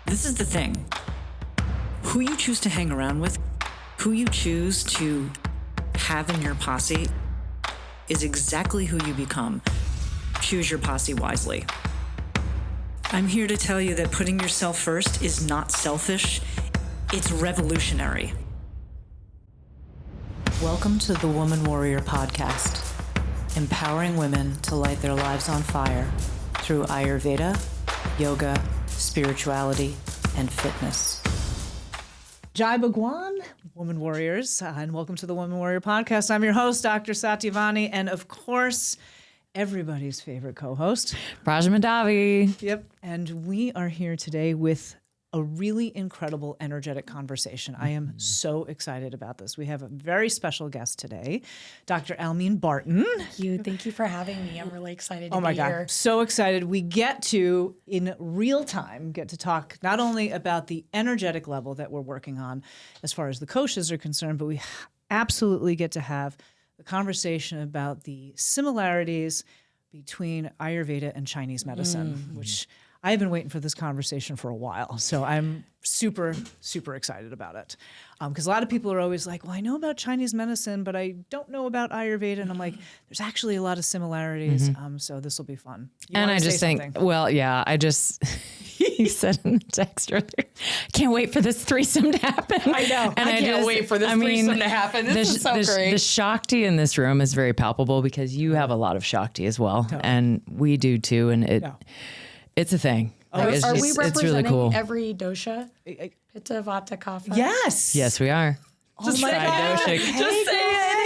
This is the thing. Who you choose to hang around with, who you choose to have in your posse is exactly who you become. Choose your posse wisely. I'm here to tell you that putting yourself first is not selfish, it's revolutionary. Welcome to the Woman Warrior Podcast, empowering women to light their lives on fire through Ayurveda, yoga, spirituality, and fitness. Jai Bhagwan, Woman Warriors, and welcome to the Woman Warrior Podcast. I'm your host, Dr. Satyavani, and of course, everybody's favorite co-host, Prajna Mandavi. Yep, and we are here today with a really incredible, energetic conversation. I am so excited about this. We have a very special guest today, Dr. Almine Barton. Thank you for having me. I'm really excited to Oh my be God, here. so excited. We get to, in real time, talk not only about the energetic level that we're working on as far as the koshas are concerned, but we absolutely get to have the conversation about the similarities between Ayurveda and Chinese medicine, which I've been waiting for this conversation for a while. So I'm super, super excited about it. Because a lot of people are always like, well, I know about Chinese medicine, but I don't know about Ayurveda. And I'm like, there's actually a lot of similarities. So this will be fun. And I just think, well, yeah, he said in the text earlier, can't wait for this threesome to happen. I know. And I can't wait for this threesome to happen. This is so great. The Shakti in this room is very palpable because you have a lot of Shakti as well. Oh. And we do too. And it's a thing. Are we representing it's really cool. every dosha? Pitta, Vata, Kapha? Yes, we are. Just my God. Just saying.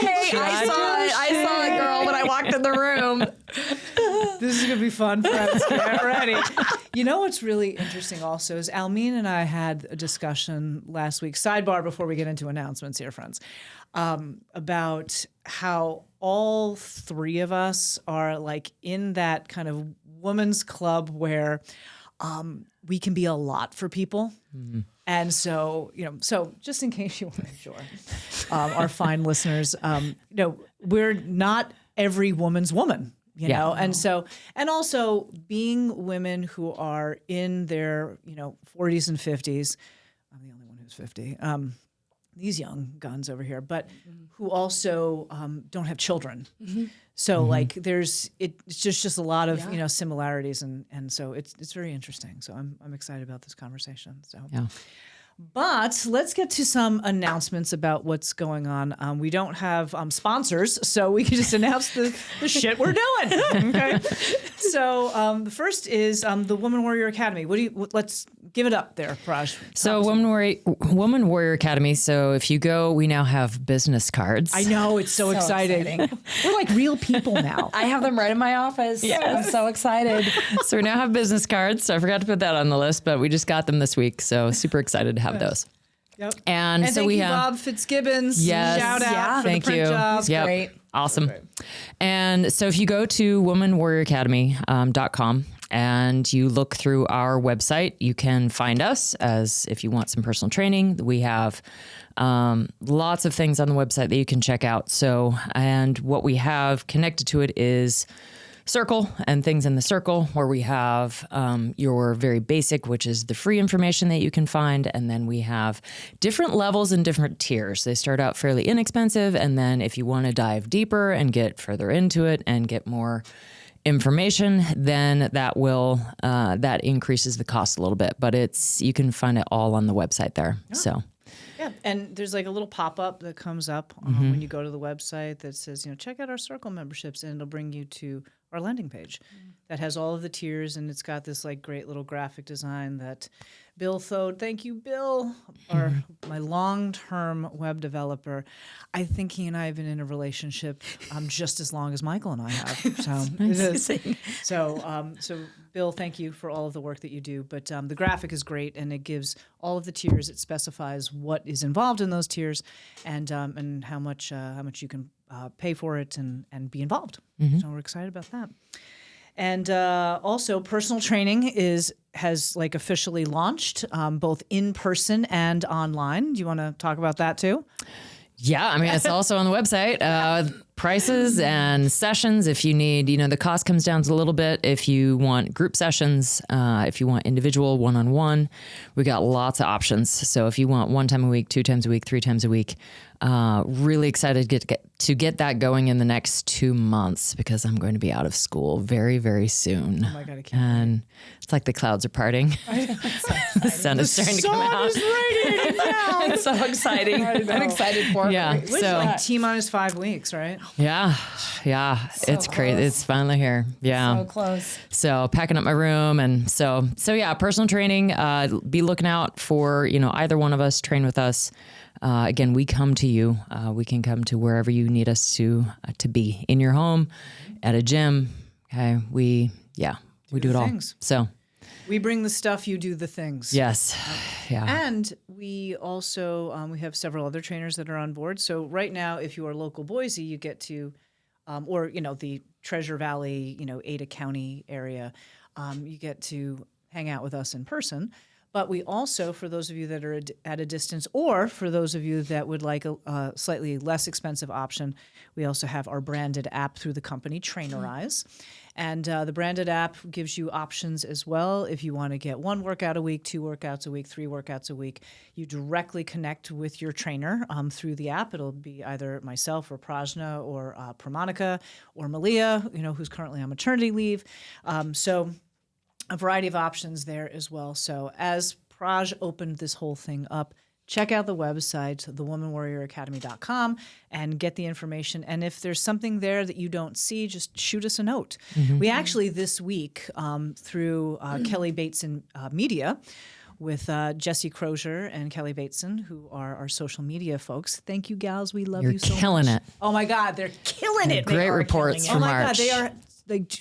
Hey, I saw a girl when I walked in the room. This is going to be fun, friends. Get ready. You know what's really interesting also is Almine and I had a discussion last week, sidebar before we get into announcements here, friends, about how all three of us are like in that kind of women's club where we can be a lot for people. Mm-hmm. And so, so just in case you want to make sure, our fine listeners, we're not every woman's woman, you know? And so, and also being women who are in their, 40s and 50s, I'm the only one who's 50, these young guns over here, but who also don't have children. Mm-hmm. So like it's just a lot of, similarities. And so it's very interesting. So I'm excited about this conversation. So, But let's get to some announcements about what's going on. We don't have sponsors, so we can just announce the shit we're doing. Okay. So the first is the Woman Warrior Academy. Let's give it up there, Praj. So Woman Warrior Academy. So if you go, we now have business cards. I know, it's so exciting. We're like real people now. I have them right in my office. Yes. I'm so excited. So we now have business cards. So I forgot to put that on the list, but we just got them this week. So super excited to have those. Yep. And so thank we you, have Bob Fitzgibbons. Yes. Shout out for thank the print you. job. Yep. Great. Awesome. Great. And so if you go to womanwarrioracademy.com and you look through our website, you can find us as if you want some personal training. We have lots of things on the website that you can check out. So, and what we have connected to it is Circle and things in the Circle, where we have your very basic, which is the free information that you can find. And then we have different levels and different tiers. They start out fairly inexpensive. And then if you want to dive deeper and get further into it and get more information, then that increases the cost a little bit. But you can find it all on the website there. Yeah. So. Yeah, and there's like a little pop-up that comes up when you go to the website that says, check out our Circle memberships, and it'll bring you to our landing page that has all of the tiers, and it's got this like great little graphic design that Bill Thode, thank you, Bill, my long-term web developer. I think he and I have been in a relationship just as long as Michael and I have. So it is. So Bill, thank you for all of the work that you do. But the graphic is great, and it gives all of the tiers. It specifies what is involved in those tiers, and how much you can pay for it and be involved. So we're excited about that. And also, personal training has like officially launched, both in person and online. Do you want to talk about that too? Yeah, I mean, it's also on the website. prices and sessions. If you need, the cost comes down to a little bit. If you want group sessions, if you want individual one-on-one, we got lots of options. So if you want 1 time a week, 2 times a week, 3 times a week, really excited to get that going in the next 2 months because I'm going to be out of school very, very soon. Oh my God, I can't And it's like the clouds are parting. The sun is starting to come out. Is raining now. It's so exciting. I'm excited for it. Yeah. It's So like T-minus 5 weeks, right? yeah. It's crazy. close. It's finally here. Yeah. So close. So packing up my room and so yeah, personal training, be looking out for, either one of us, train with us. Again, we come to you. We can come to wherever you need us to be in your home, at a gym. Okay. We do it all. things. So We bring the stuff, you do the things. yes. Yeah. And we also, we have several other trainers that are on board. So right now, if you are local Boise, you get to, or, the Treasure Valley, Ada County area, you get to hang out with us in person. But we also, for those of you that are at a distance, or for those of you that would like a slightly less expensive option, we also have our branded app through the company, Trainerize. And the branded app gives you options as well. If you want to get 1 workout a week, 2 workouts a week, 3 workouts a week, you directly connect with your trainer through the app. It'll be either myself or Prajna or Pramanika or Malia, who's currently on maternity leave. So a variety of options there as well. So as Praj opened this whole thing up, check out the website, thewomanwarrioracademy.com, and get the information. And if there's something there that you don't see, just shoot us a note. We actually this week, through Kelly Bateson Media, with Jesse Crozier and Kelly Bateson, who are our social media folks. Thank you, gals. We love You're you so killing much. it. Oh my God, they're killing it. They Great are reports killing it. for Oh my God, March. they are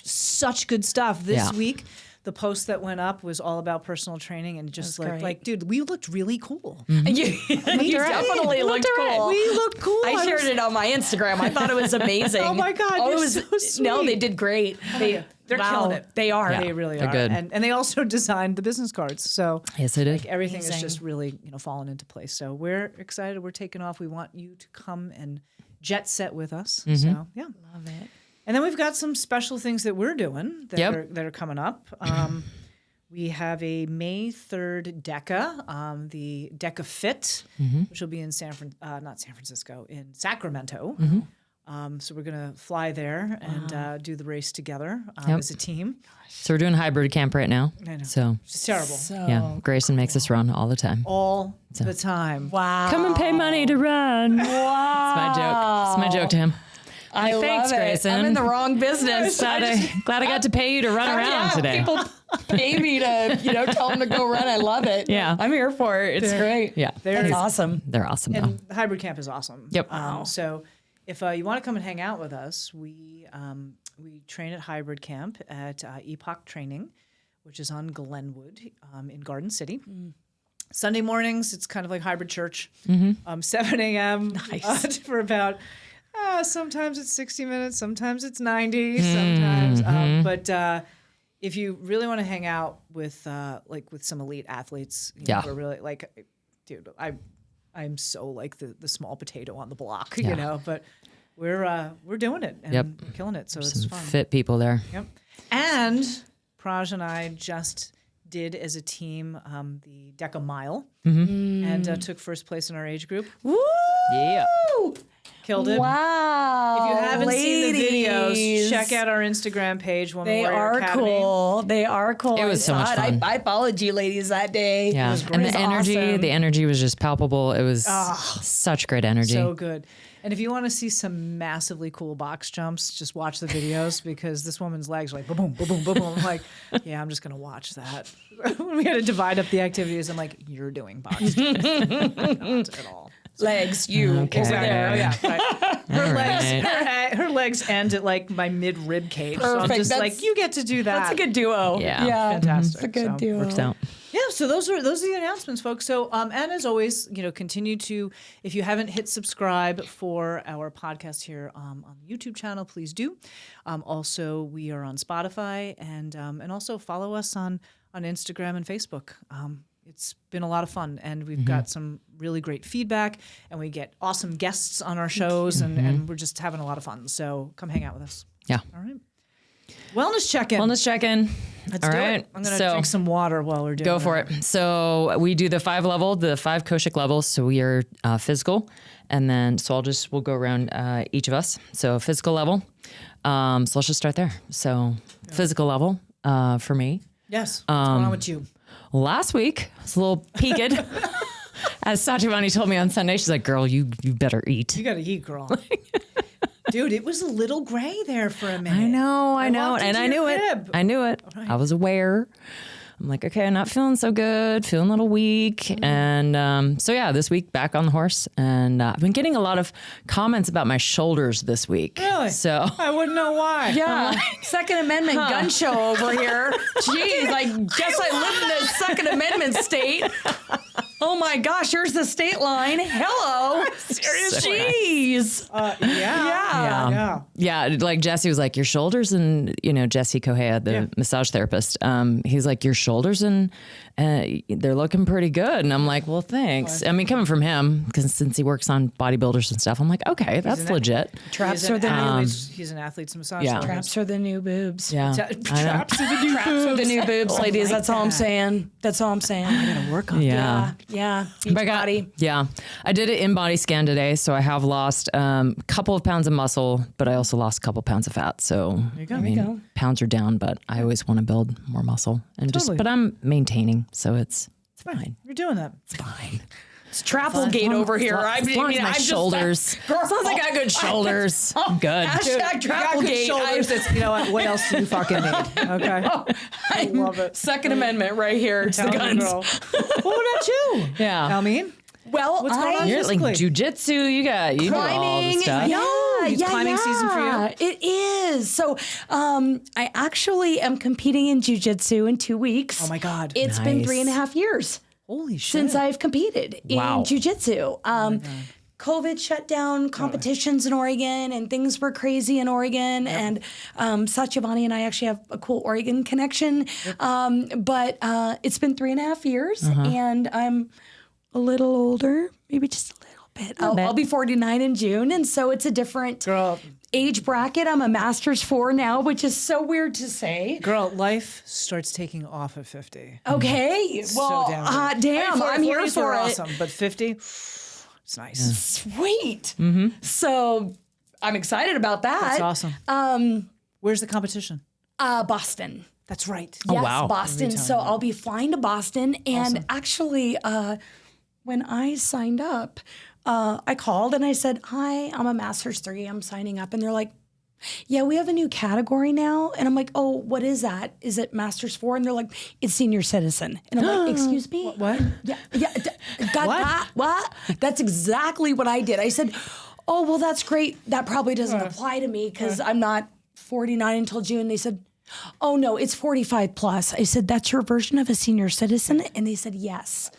such good stuff. This Yeah. week, the post that went up was all about personal training and just great. like, dude, we looked really cool. You definitely looked cool. We looked cool. I shared it on my Instagram. I thought it was amazing. Oh my God, you're so sweet. No, they did great. They're killing it. They are. Yeah. They really They're are. good. And they also designed the business cards. So Yes, I did. like everything is Amazing. just really, fallen into place. So we're excited. We're taking off. We want you to come and jet set with us. So yeah. Love it. And then we've got some special things that we're doing that are coming up. We have a May 3rd DECA, the DECA Fit, which will be in not San Francisco, in Sacramento. So we're going to fly there and do the race together as a team. So we're doing hybrid camp right now. I know. So It's terrible. yeah, Grayson makes us run all the time. All the time. Wow. Come and pay money to run. Wow. It's my joke. It's my joke to him. I Thanks, love it. Grayson. I'm in the wrong business. Glad I got to pay you to run around today. People pay me to, tell them to go run. I love it. Yeah. I'm here for it. It's great. Yeah. That's awesome. They're awesome though. And the hybrid camp is awesome. Yep. So if you want to come and hang out with us, we train at hybrid camp at Epoch Training, which is on Glenwood in Garden City. Sunday mornings, it's kind of like hybrid church, 7 a.m. For about, sometimes it's 60 minutes, sometimes it's 90, sometimes. But if you really want to hang out with with some elite athletes, who are really like, dude, I'm so like the small potato on the block, but we're doing it and we're killing it. So it's Some fun. fit people there. Yep. And Praj and I just did as a team the DECA Mile and took first place in our age group. Woo! Yeah. Killed it. Wow. If you haven't seen the videos, Ladies. check out our Instagram page, Woman They Warrior are Academy. cool. They are cool. It was so much fun. I followed you ladies that day. Yeah. It was And great. the It was energy, awesome. the energy was just palpable. It was such great energy. So good. And if you want to see some massively cool box jumps, just watch the videos because this woman's legs are like boom, boom, boom, boom, boom. I'm like, yeah, I'm just going to watch that. When we had to divide up the activities, I'm like, you're doing box jumps. Not at all. Legs, you Okay. over there. Oh, yeah. Right. Her All legs, right. her legs end at like my mid rib cage. So I'm Perfect. just That's- like, you get to do that. That's a good duo. Yeah. Fantastic. It's a good So, duo. Works out. Yeah, so those are the announcements, folks. So, and as always, continue to, if you haven't hit subscribe for our podcast here on the YouTube channel, please do. Also, we are on Spotify and also follow us on Instagram and Facebook. It's been a lot of fun, and we've got some really great feedback, and we get awesome guests on our shows, and we're just having a lot of fun. So come hang out with us. Yeah. All right. Wellness check-in. Wellness check-in. Let's All do right. it. I'm going to drink some water while we're doing Go for it. So we do the 5 Koshik levels. So we are physical. And then, we'll go around each of us. So physical level. So let's just start there. So physical level for me. Yes. What's going on with you? Last week, I was a little peaked. As Satyavani told me on Sunday, she's like, girl, you better eat. You got to eat, girl. Dude, it was a little gray there for a minute. I know. And I knew crib. it. I knew it. Right. I was aware. I'm like, okay, I'm not feeling so good, feeling a little weak. And this week back on the horse. And I've been getting a lot of comments about my shoulders this week. Really? So I wouldn't know why. Yeah, Second Amendment gun show over here. Jeez, I guess I live in the Second Amendment state. Oh my gosh, here's the state line. Hello. Jeez. Yeah, like Jesse was like, your shoulders, and Jesse Kohea, the massage therapist, he's like, your shoulders and they're looking pretty good. And I'm like, well, thanks. I mean, coming from him, because since he works on bodybuilders and stuff, I'm like, okay, that's legit. Traps are the new He's an athlete's massage. Yeah. traps are the new boobs. Yeah. Traps are the new Traps are the new boobs, ladies. like That's all I'm saying. That's all I'm saying. I gotta work on Yeah. Yeah. Beach But body. I did an in-body scan today, so I have lost a couple of pounds of muscle, but I also lost a couple pounds of fat. So There you go. pounds are down, but I always want to build more muscle, and but I'm maintaining, so it's fine. You're doing that. It's fine. It's Trapplegate over here. As long as my shoulders. As long as I got good shoulders, I'm good. Hashtag You got good Trapplegate. shoulders. It's, you know what else do you fucking need? Okay. I love it. Second Amendment right here. It's the Tell me, guns. girl. What about you? Yeah. Almine? Well, What's going on? You're like physically? jujitsu. You do all the stuff. It's climbing season for you? It is. So I actually am competing in jujitsu in 2 weeks. Oh my God. It's been Nice. 3.5 years Holy shit. since I've competed Wow. in jujitsu. COVID shut down competitions in Oregon, and things were crazy in Oregon. And Satyavani and I actually have a cool Oregon connection. But it's been 3.5 years, and I'm a little older, maybe just a little bit. I'll be 49 in June, and so it's a different age bracket. I'm a master's 4 now, which is so weird to say. Girl, life starts taking off at 50. Okay, well, so damn good. damn, I'm here 40s for are it. awesome, but 50, it's nice. Sweet. So I'm excited about that. That's awesome. Where's the competition? Boston. That's right. Yes, wow. Boston. So I'll be flying to Boston. And actually, when I signed up, I called and I said, hi, I'm a Master's 3. I'm signing up. And they're like, yeah, we have a new category now. And I'm like, oh, what is that? Is it Master's 4? And they're like, it's senior citizen. And I'm like, excuse me? What? Yeah. Got that? What? That's exactly what I did. I said, oh, well, that's great. That probably doesn't apply to me because I'm not 49 until June. They said, oh, no, it's 45 plus. I said, that's your version of a senior citizen? And they said, yes.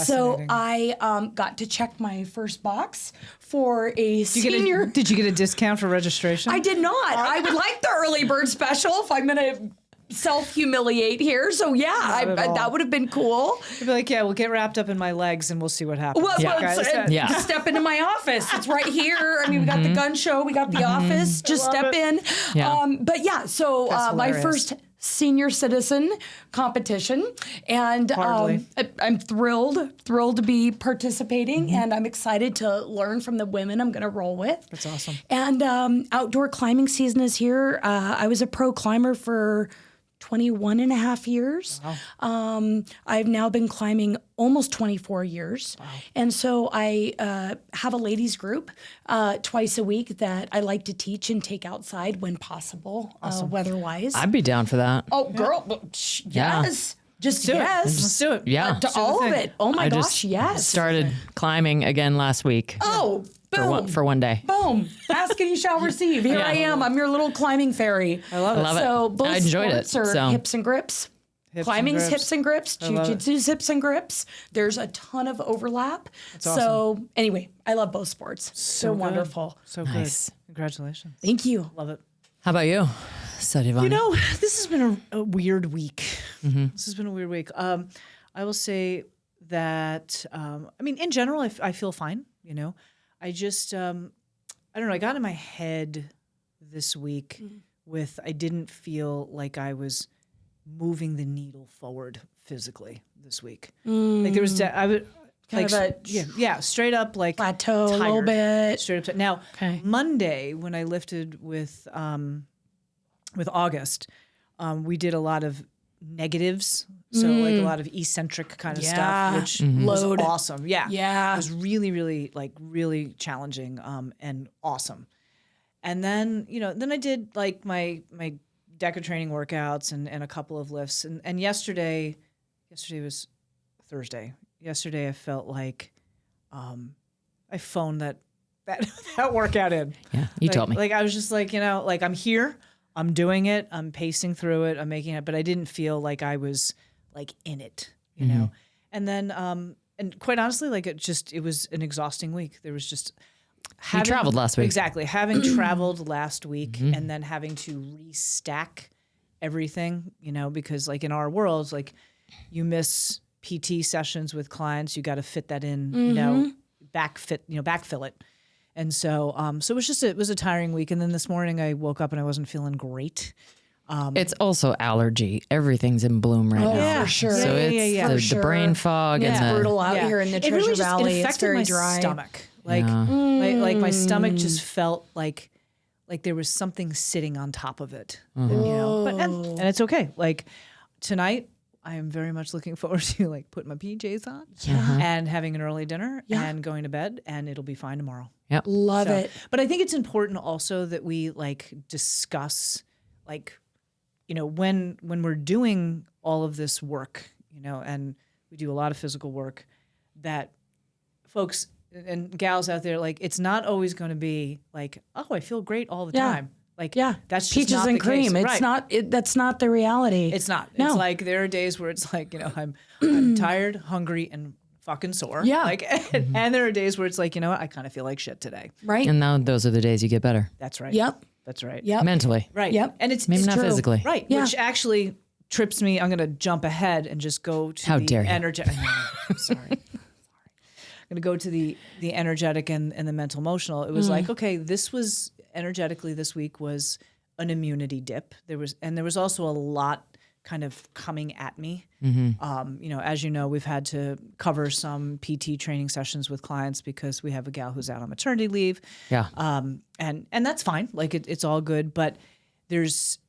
So I got to check my first box for a senior. Did you get a discount for registration? I did not. I would like the early bird special if I'm going to self-humiliate here. So yeah, that would have been cool. I'd be like, yeah, we'll get wrapped up in my legs and we'll see what happens. Well, Yeah. step into my office. It's right here. I mean, we got the gun show. We got the office. Just step in. Yeah. But yeah, so my hilarious. first senior citizen competition, and I'm thrilled to be participating, and I'm excited to learn from the women I'm going to roll with. That's awesome. And outdoor climbing season is here. I was a pro climber for 21 and a half years. Wow. I've now been climbing almost 24 years. Wow. And so I have a ladies group twice a week that I like to teach and take outside when possible, weather-wise. I'd be down for that. Oh, girl, yes. Just yes. Let's do it. Yeah. To all of it. Oh my gosh, yes. Started climbing again last week. Oh, boom. For one day. Boom. Ask and you shall receive. Here I am. I'm your little climbing fairy. I love it. Love it. So both I enjoyed it, sports are so. hips and grips. Climbing's hips and grips. Jiu-jitsu's hips and grips. There's a ton of overlap. So anyway, I love both sports. They're wonderful. So Nice. good. Congratulations. Thank you. Love it. How about you, Satyavani? You know, this has been a weird week. This has been a weird week. I will say that, in general, I feel fine, I just, I don't know, I got in my head this week with, I didn't feel like I was moving the needle forward physically this week. Like there was, I would, Kind of a straight up like plateau a tired, little bit. straight up. Now, Okay. Monday when I lifted with August, we did a lot of negatives. So like a lot of eccentric kind of stuff, which was Load. awesome. Yeah. Yeah. It was really, really really challenging and awesome. And then, then I did like my DECA training workouts and a couple of lifts. And yesterday was Thursday. Yesterday I felt like I phoned that workout in. Yeah, you told me. Like I was just like, like I'm here, I'm doing it, I'm pacing through it, I'm making it, but I didn't feel like I was like in it, you know. And then and quite honestly, like it was an exhausting week. There was just You traveled last week. Exactly. Having traveled last week and then having to restack everything, because like in our worlds, like you miss PT sessions with clients, you got to fit that in, backfill it. And so, it was a tiring week. And then this morning I woke up and I wasn't feeling great. It's also allergy. Everything's in bloom right now. Yeah, for sure. So Yeah, it's the brain fog It's and the brutal out here in the It Treasure really just Valley. It's affected very my dry. stomach. Like my stomach just felt like there was something sitting on top of it, but and it's okay. Like tonight, I am very much looking forward to like putting my PJs on and having an early dinner and going to bed, and it'll be fine tomorrow. Yep. Love it. But I think it's important also that we like discuss like, when we're doing all of this work, and we do a lot of physical work, that folks and gals out there, like it's not always going to be like, oh, I feel great all the time. Like, that's just peaches not and the cream. case. It's Right. not. That's not the reality. It's not. No. It's like there are days where it's like, I'm tired, hungry, and fucking sore. Yeah. Like, and there are days where it's like, I kind of feel like shit today. Right. And now those are the days you get better. That's right. Yep. That's right. Yep. Mentally. Right. Yep. And it's Maybe it's not true. physically. Right. Yeah. Which actually trips me. I'm going to jump ahead and just go to How the dare you. energetic. I'm sorry. I'm going to go to the energetic and the mental emotional. It was like, okay, this week was an immunity dip. There was also a lot kind of coming at me. As you know, we've had to cover some PT training sessions with clients because we have a gal who's out on maternity leave. Yeah. And that's fine. Like it's all good, but there's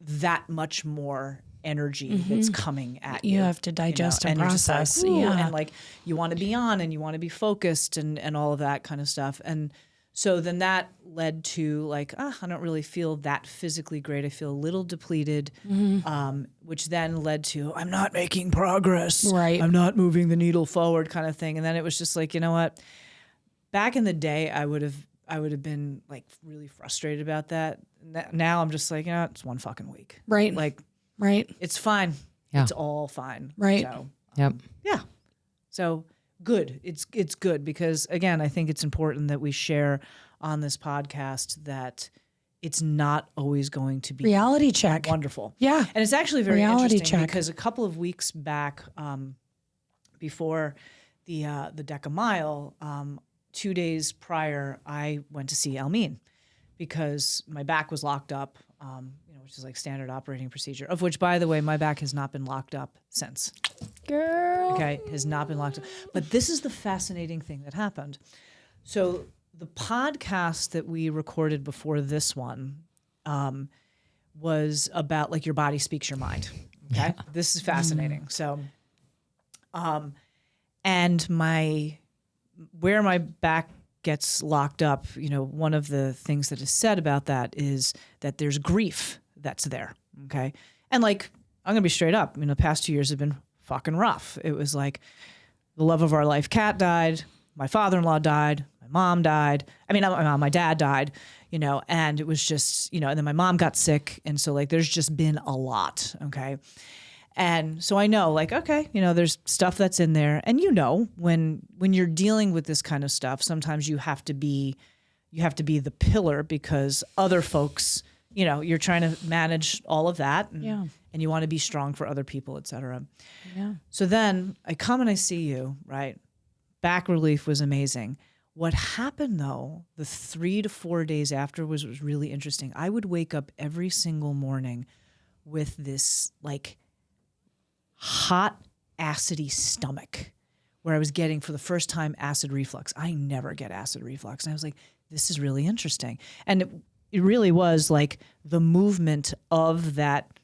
that much more energy that's coming at you. You have to digest and you're just like, process. "Ooh," Yeah. and like you want to be on and you want to be focused and all of that kind of stuff. And so then that led to like, I don't really feel that physically great. I feel a little depleted, which then led to I'm not making progress. Right. I'm not moving the needle forward kind of thing. And then it was just like, you know what? Back in the day, I would have been like really frustrated about that. Now I'm just like, it's one fucking week. Right. Like, Right. it's fine. Yeah. It's all fine. Right. So, Yep. yeah. So good. It's good because again, I think it's important that we share on this podcast that it's not always going to be Reality check. wonderful. Yeah. And it's actually very Reality interesting check. because a couple of weeks back, before the DECA mile, 2 days prior, I went to see Almine because my back was locked up, which is like standard operating procedure, of which, by the way, my back has not been locked up since. Girl. Okay, has not been locked up. But this is the fascinating thing that happened. So the podcast that we recorded before this one was about like your body speaks your mind. Okay, this is fascinating. So, and where my back gets locked up, one of the things that is said about that is that there's grief that's there. Okay. And like, I'm going to be straight up. The past 2 years have been fucking rough. It was like the love of our life cat died. My father-in-law died. My mom died. My dad died, and it was just, and then my mom got sick. And so like, there's just been a lot. Okay. And so I know like, okay, there's stuff that's in there. And when you're dealing with this kind of stuff, sometimes you have to be the pillar because other folks, you're trying to manage all of that. and you want to be strong for other people, et cetera. Yeah. So then I come and I see you, right? Back relief was amazing. What happened though, the 3 to 4 days after was really interesting. I would wake up every single morning with this like hot, acidy stomach where I was getting for the first time acid reflux. I never get acid reflux. And I was like, this is really interesting. And it really was like the movement of that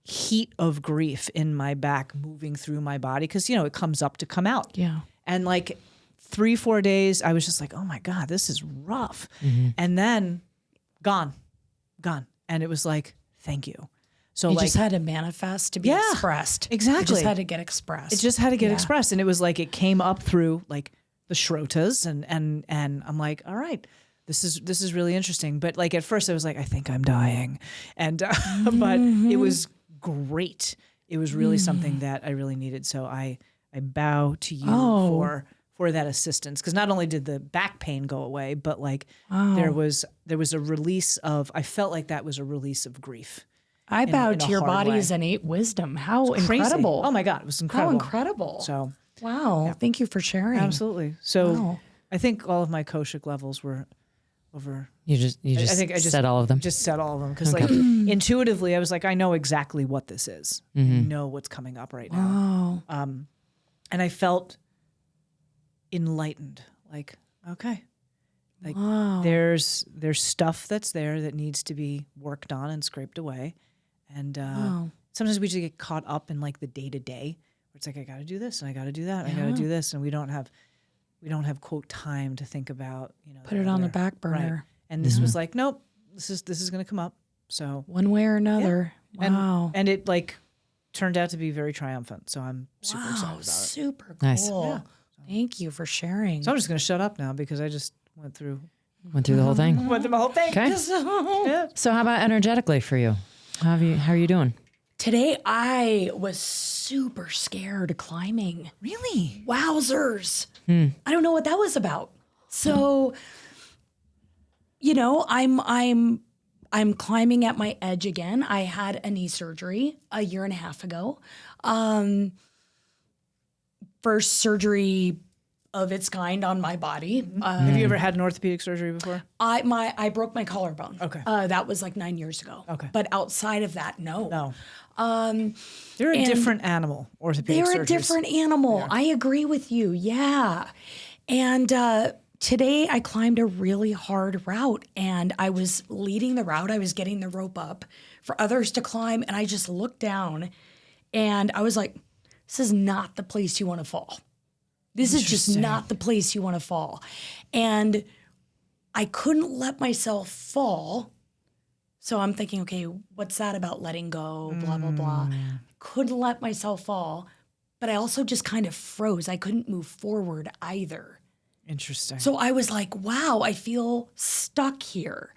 heat of grief in my back moving through my body. Cause it comes up to come out. Yeah. And like 3-4 days, I was just like, oh my God, this is rough. And then gone. And it was like, thank you. So You like, just had to manifest to be expressed. Exactly. It just had to get expressed. It just had to get expressed. And it was like, it came up through like the shrotas and I'm like, all right, this is really interesting. But like, at first I was like, I think I'm dying. And, but it was great. It was really something that I really needed. So I bow to you for that assistance. Cause not only did the back pain go away, but like there was a release of, I felt like that was a release of grief. I bowed in a to your hard body's way. innate wisdom. How Crazy. incredible. Oh my God, it was incredible. How incredible. So wow. Thank you for sharing. absolutely. So Wow. I think all of my Koshik levels were over. You just I think I just said all of them. Just said all of them because like intuitively I was like, I know exactly what this is. I know what's coming up right now. Oh. And I felt enlightened. Like, okay. Like Wow. there's stuff that's there that needs to be worked on and scraped away. And sometimes we just get caught up in like the day to day where it's like, I got to do this and I got to do that. And I got to do this. And we don't have quote time to think about, Put it on the back burner. Right. And this was like, nope, this is going to come up. So One way or another. Wow. and it like turned out to be very triumphant. So I'm super excited about it. Super cool. Nice. Yeah. Thank you for sharing. So I'm just going to shut up now because I just went through the whole thing. the whole thing. Okay. Yeah. So how about energetically for you? How are you doing? Today I was super scared climbing. Really? Wowzers. I don't know what that was about. So, I'm climbing at my edge again. I had a knee surgery a year and a half ago. First surgery of its kind on my body. Have you ever had an orthopedic surgery before? I broke my collarbone. Okay. That was like 9 years ago. Okay. But outside of that, no. No. They're a different animal, orthopedic They're a surgeries. different animal. Yeah. I agree with you. Yeah. And today I climbed a really hard route and I was leading the route. I was getting the rope up for others to climb. And I just looked down and I was like, this is not the place you want to fall. This is just not the place you want to fall. And I couldn't let myself fall. So I'm thinking, okay, what's that about letting go, blah, blah, blah. Couldn't let myself fall, but I also just kind of froze. I couldn't move forward either. Interesting. So I was like, wow, I feel stuck here.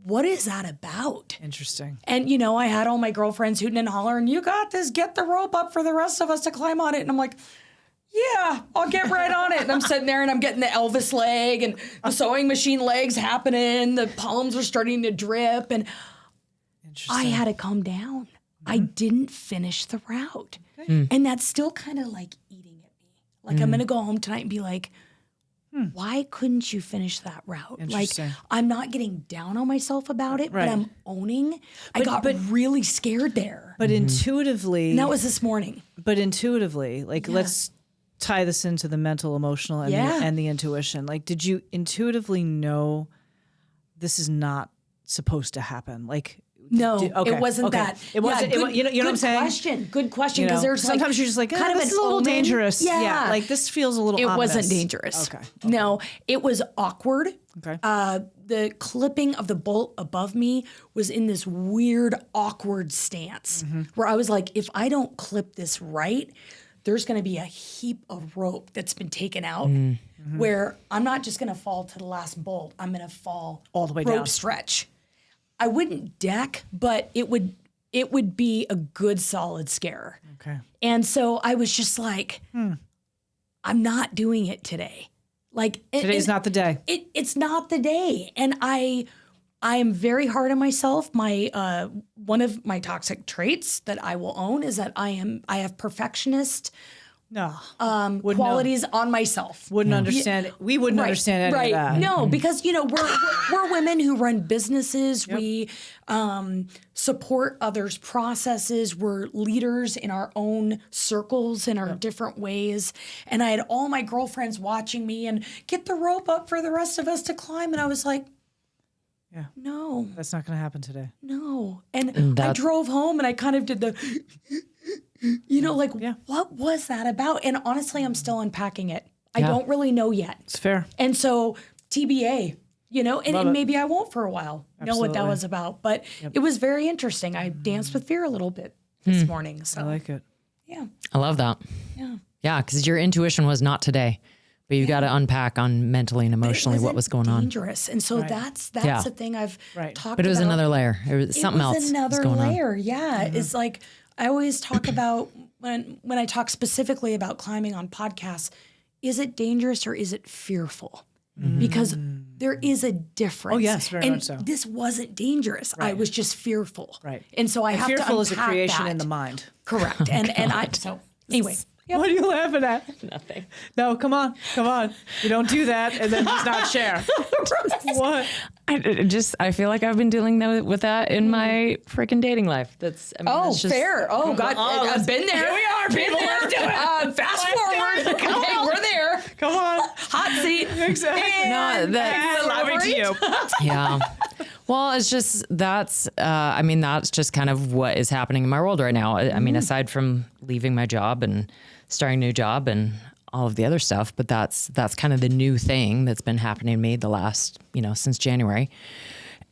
What is that about? Interesting. And, I had all my girlfriends hooting and hollering, you got this, get the rope up for the rest of us to climb on it. And I'm like, yeah, I'll get right on it. And I'm sitting there and I'm getting the Elvis leg and the sewing machine legs happening. The palms are starting to drip. And I had to calm down. I didn't finish the route. And that's still kind of like eating at me. Like I'm going to go home tonight and be like, why couldn't you finish that route? Like I'm not getting down on myself about it, but I'm owning. I got really scared there. But intuitively. And that was this morning. But intuitively, like let's tie this into the mental, emotional, and the intuition. Like, did you intuitively know this is not supposed to happen? Like, no, it wasn't that. It wasn't. You know what I'm saying? Good question. Because there's sometimes you're just like, kind of this is a little dangerous. Yeah. Like this feels a little. It ominous. wasn't dangerous. Okay. No, it was awkward. Okay. The clipping of the bolt above me was in this weird, awkward stance where I was like, if I don't clip this right, there's going to be a heap of rope that's been taken out where I'm not just going to fall to the last bolt. I'm going to fall all the way rope down. Stretch. I wouldn't deck, but it would be a good solid scare. Okay. And so I was just like, I'm not doing it today. Like today's not the day. It's not the day. And I I am very hard on myself. My one of my toxic traits that I will own is that I have perfectionist qualities on myself. Wouldn't understand. We wouldn't understand any of that. No, because we're women who run businesses. Yep. We support others' processes. We're leaders in our own circles in our different ways. And I had all my girlfriends watching me and get the rope up for the rest of us to climb. And I was like, no, that's not going to happen today. No. And I drove home and I kind of did the, what was that about? And honestly, I'm still unpacking it. I don't really know yet. It's fair. And so TBA, and maybe I won't for a while know what that was about. But it was very interesting. I danced with fear a little bit this morning. So I like it. Yeah. I love that. Yeah. Yeah, because your intuition was not today. But you got to unpack on mentally and emotionally what was going on. Dangerous, and so that's the thing I've talked about. But it was another layer. It was something else. Another layer. Yeah, it's like I always talk about when I talk specifically about climbing on podcasts. Is it dangerous or is it fearful? Because there is a difference. Oh yes, very much so. This wasn't dangerous. I was just fearful. Right. And so I have to unpack fearful is a creation that. in the mind. Correct. And so anyway. Yep. What are you laughing at? Nothing. No, come on. You don't do that and then just not share. What? I feel like I've been dealing with that in my freaking dating life. That's fair. Oh God, I've been there. Here we are, people. Let's do it. Fast forward. Okay, we're there. Come on. Hot seat. Exactly. No, elaborate to you. Yeah. Well, it's just that's just kind of what is happening in my world right now. I mean, aside from leaving my job and starting a new job and all of the other stuff, but that's kind of the new thing that's been happening to me the last, since January.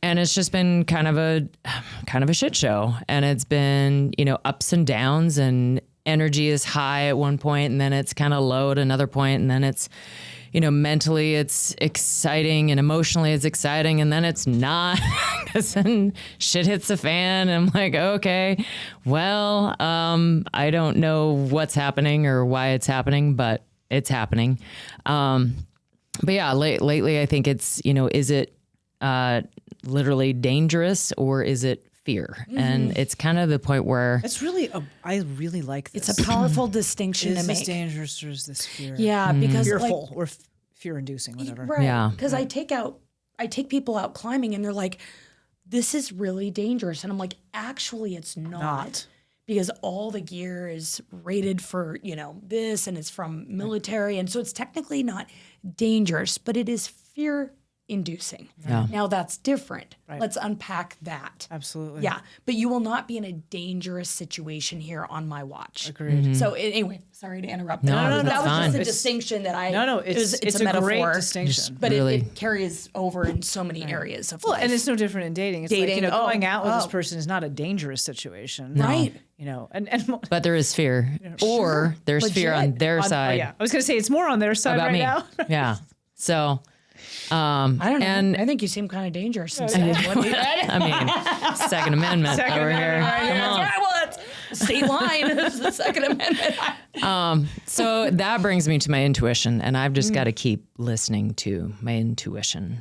And it's just been kind of a shit show. And it's been, ups and downs, and energy is high at one point and then it's kind of low at another point, and then it's, mentally it's exciting and emotionally it's exciting, and then it's not, because then shit hits the fan and I'm like, okay, well, I don't know what's happening or why it's happening, but it's happening. But yeah, lately I think it's, is it literally dangerous or is it fear? And it's kind of the point where it's really, I really like this. It's a powerful distinction to make. Is this dangerous or is this fear? Yeah, because fearful or fear-inducing, whatever. Right. Yeah. Because I take people out climbing and they're like, this is really dangerous. And I'm like, actually, it's not. Because all the gear is rated for, this, and it's from military. And so it's technically not dangerous, but it is fear-inducing. Yeah. Now that's different. Right. Let's unpack that. Absolutely. Yeah. But you will not be in a dangerous situation here on my watch. Agreed. So anyway, sorry to interrupt. No, that that's was fine. just a distinction that I. It's a metaphor, great distinction. but Really. it carries over in so many areas of Well, life. and it's no different in dating. It's Dating, like, going out with this oh. person is not a dangerous situation. Right. And but there is fear, or there's fear on their side. I was going to say it's more on their side about right me. now. Yeah. So, I don't know. and I think you seem kind of dangerous. I mean, Second Amendment Second over Amendment here. right here. Come on. Well, that's state line. It's the Second Amendment. So that brings me to my intuition, and I've just got to keep listening to my intuition,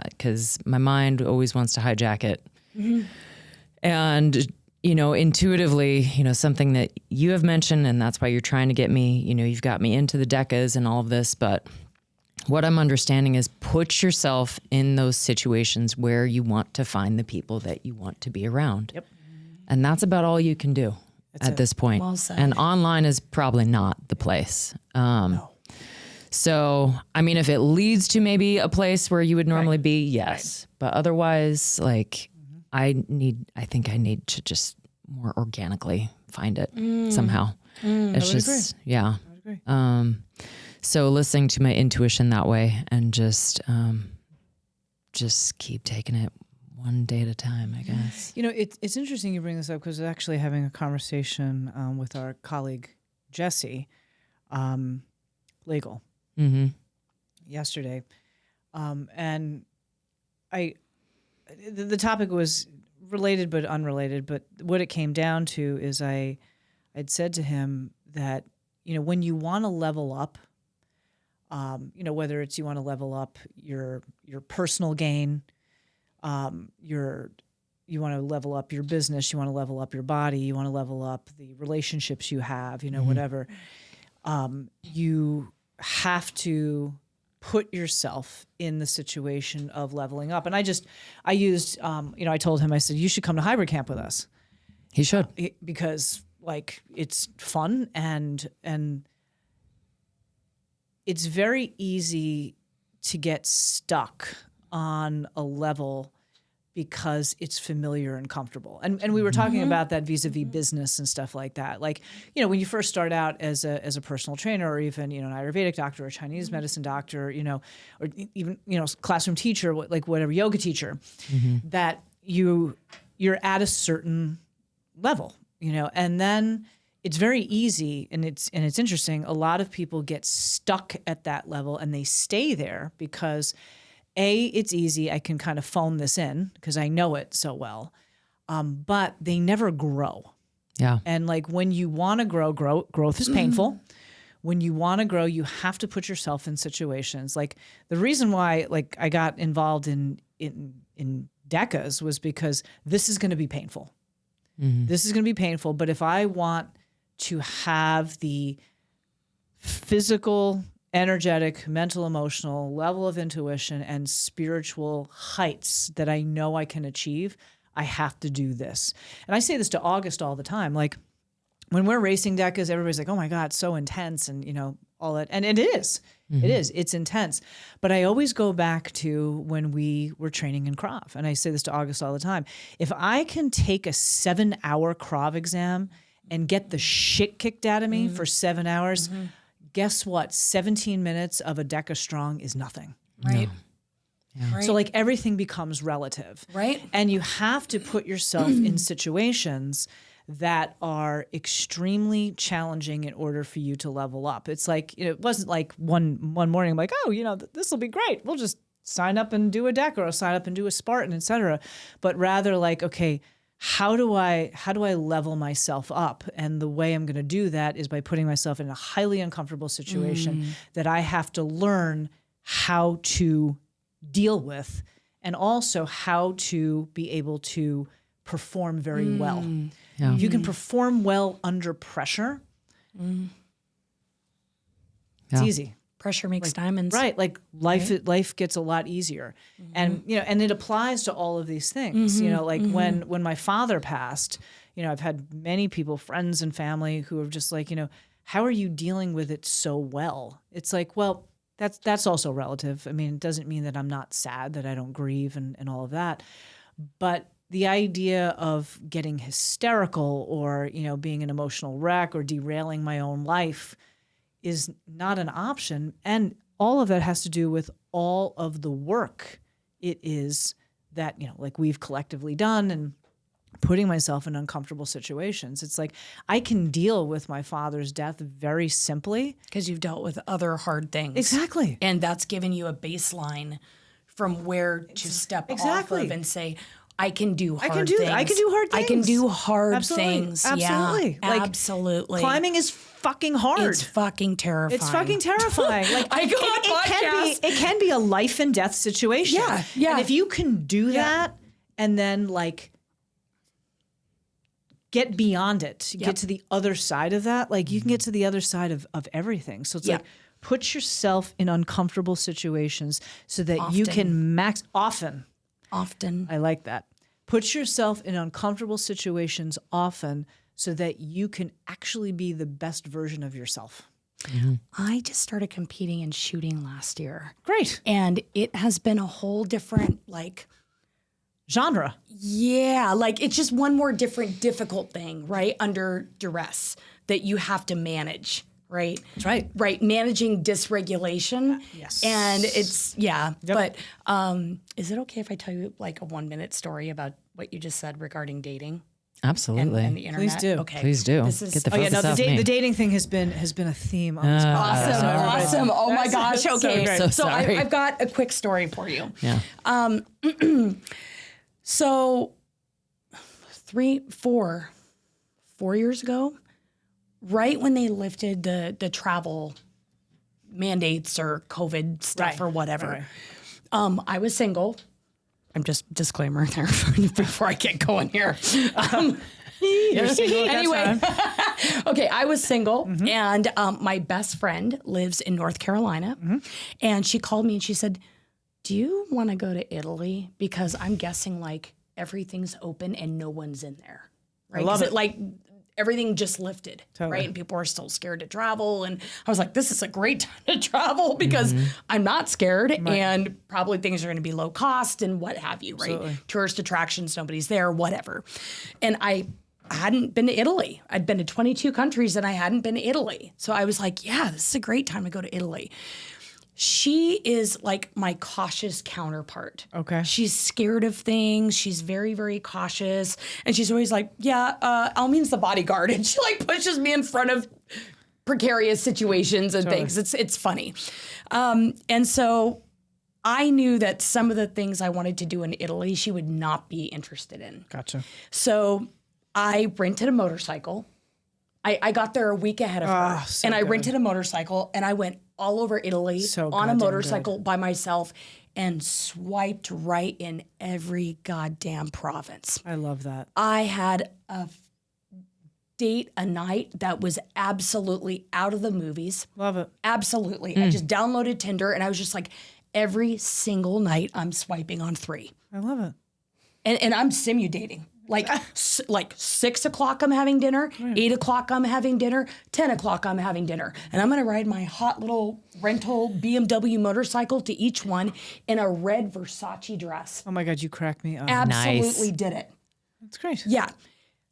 because my mind always wants to hijack it. And, intuitively, something that you have mentioned, and that's why you're trying to get me, you've got me into the decas and all of this, but what I'm understanding is put yourself in those situations where you want to find the people that you want to be around. Yep. And that's about all you can do at this point. Well said. And online is probably not the place. No. So, I mean, if it leads to maybe a place where you would normally be, yes. But otherwise, like, I think I need to just more organically find it somehow. It's just, yeah. I would agree. So listening to my intuition that way and just keep taking it one day at a time, I guess. It's interesting you bring this up because I was actually having a conversation with our colleague, Jesse, legal, yesterday. And the topic was related but unrelated, but what it came down to is I'd said to him that, when you want to level up, whether it's you want to level up your personal gain, you want to level up your business, you want to level up your body, you want to level up the relationships you have, whatever. You have to put yourself in the situation of leveling up. And I used, I told him, I said, you should come to hybrid camp with us. He should. Because it's fun and it's very easy to get stuck on a level because it's familiar and comfortable. And we were talking about that vis-a-vis business and stuff like that. Like, when you first start out as a personal trainer or even, an Ayurvedic doctor or a Chinese medicine doctor, or even, classroom teacher, like whatever, yoga teacher, that you're at a certain level, and then it's very easy. And it's interesting. A lot of people get stuck at that level and they stay there because it's easy. I can kind of phone this in because I know it so well. But they never grow. Yeah. And like when you want to grow, growth is painful. When you want to grow, you have to put yourself in situations. Like the reason why I got involved in DECAs was because this is going to be painful. This is going to be painful. But if I want to have the physical, energetic, mental, emotional level of intuition and spiritual heights that I know I can achieve, I have to do this. And I say this to August all the time. Like when we're racing DECAs, everybody's like, oh my God, it's so intense and all that. And it is. It is. It's intense. But I always go back to when we were training in Krav. And I say this to August all the time. If I can take a 7-hour Krav exam and get the shit kicked out of me for 7 hours, guess what? 17 minutes of a DECA strong is nothing. Right. Yeah. Right. So like everything becomes relative. Right. And you have to put yourself in situations that are extremely challenging in order for you to level up. It's like, it wasn't like one morning, I'm like, oh, this will be great. We'll just sign up and do a DECA or sign up and do a Spartan, et cetera. But rather like, okay, how do I level myself up? And the way I'm going to do that is by putting myself in a highly uncomfortable situation that I have to learn how to deal with and also how to be able to perform very well. Yeah. If you can perform well under pressure, it's easy. Pressure makes diamonds. Right. Like life gets a lot easier. And, and it applies to all of these things, when my father passed, I've had many people, friends and family who are just like, how are you dealing with it so well? It's like, well, that's also relative. I mean, it doesn't mean that I'm not sad, that I don't grieve and all of that. But the idea of getting hysterical or, being an emotional wreck or derailing my own life is not an option. And all of that has to do with all of the work it is that, like we've collectively done and putting myself in uncomfortable situations. It's like I can deal with my father's death very simply. Because you've dealt with other hard things. Exactly. And that's given you a baseline from where to step off of and say, I can do hard things. I can do hard things. I can do hard Absolutely. things. Absolutely. Yeah, Like, absolutely. Climbing is fucking hard. It's fucking terrifying. It's fucking terrifying. Like I go on podcasts. it can be a life and death situation. Yeah, yeah. And if you can do that and then like get beyond it, get to the other side of that, like you can get to the other side of everything. So it's like put yourself in uncomfortable situations so that you can often. I like that. Put yourself in uncomfortable situations often so that you can actually be the best version of yourself. I just started competing in shooting last year. Great. And it has been a whole different genre. Yeah, like it's just one more different difficult thing, right? Under duress that you have to manage. Right. That's right. Right. Managing dysregulation. Yes. And it's, But is it okay if I tell you like a 1-minute story about what you just said regarding dating? Absolutely. And the internet? Please do. Okay. Please do. This is, Get the focus off me. The dating thing has been a theme on this podcast. Awesome. Oh my gosh. Okay. So sorry. I've got a quick story for you. Yeah. So 4 years ago, right when they lifted the travel mandates or COVID stuff or whatever, I was single. I'm just disclaimer there before I get going here. You're single Anyway, okay, I was single, and my best friend lives in North Carolina, and she called me and she said, "Do you want to go to Italy? Because I'm guessing like everything's open and no one's in there, right? I love it. Like everything just lifted, Totally. right? And people are still scared to travel, and I was like, this is a great time to travel because I'm not scared, and probably things are going to be low cost and what have you, right? Absolutely. Tourist attractions, nobody's there, whatever, and I hadn't been to Italy. I'd been to 22 countries and I hadn't been to Italy. So I was like, yeah, this is a great time to go to Italy. She is like my cautious counterpart. Okay. She's scared of things. She's very, very cautious. And she's always like, yeah, Almine's the bodyguard. And she like pushes me in front of precarious situations and things. It's funny. And so I knew that some of the things I wanted to do in Italy, she would not be interested in. Gotcha. So I rented a motorcycle. I got there a week ahead of her, so and I good. rented a motorcycle, and I went all over Italy So on a goddamn motorcycle by myself and swiped right in every goddamn province. I love that. I had a date a night that was absolutely out of the movies. Love it. Absolutely. I just downloaded Tinder, and I was just like, every single night I'm swiping on 3. I love it. And I'm simu-dating. Like 6 o'clock I'm having dinner, 8 o'clock I'm having dinner, 10 o'clock I'm having dinner. And I'm going to ride my hot little rental BMW motorcycle to each one in a red Versace dress. Oh my God, you crack me up. Absolutely did it. That's great. Yeah.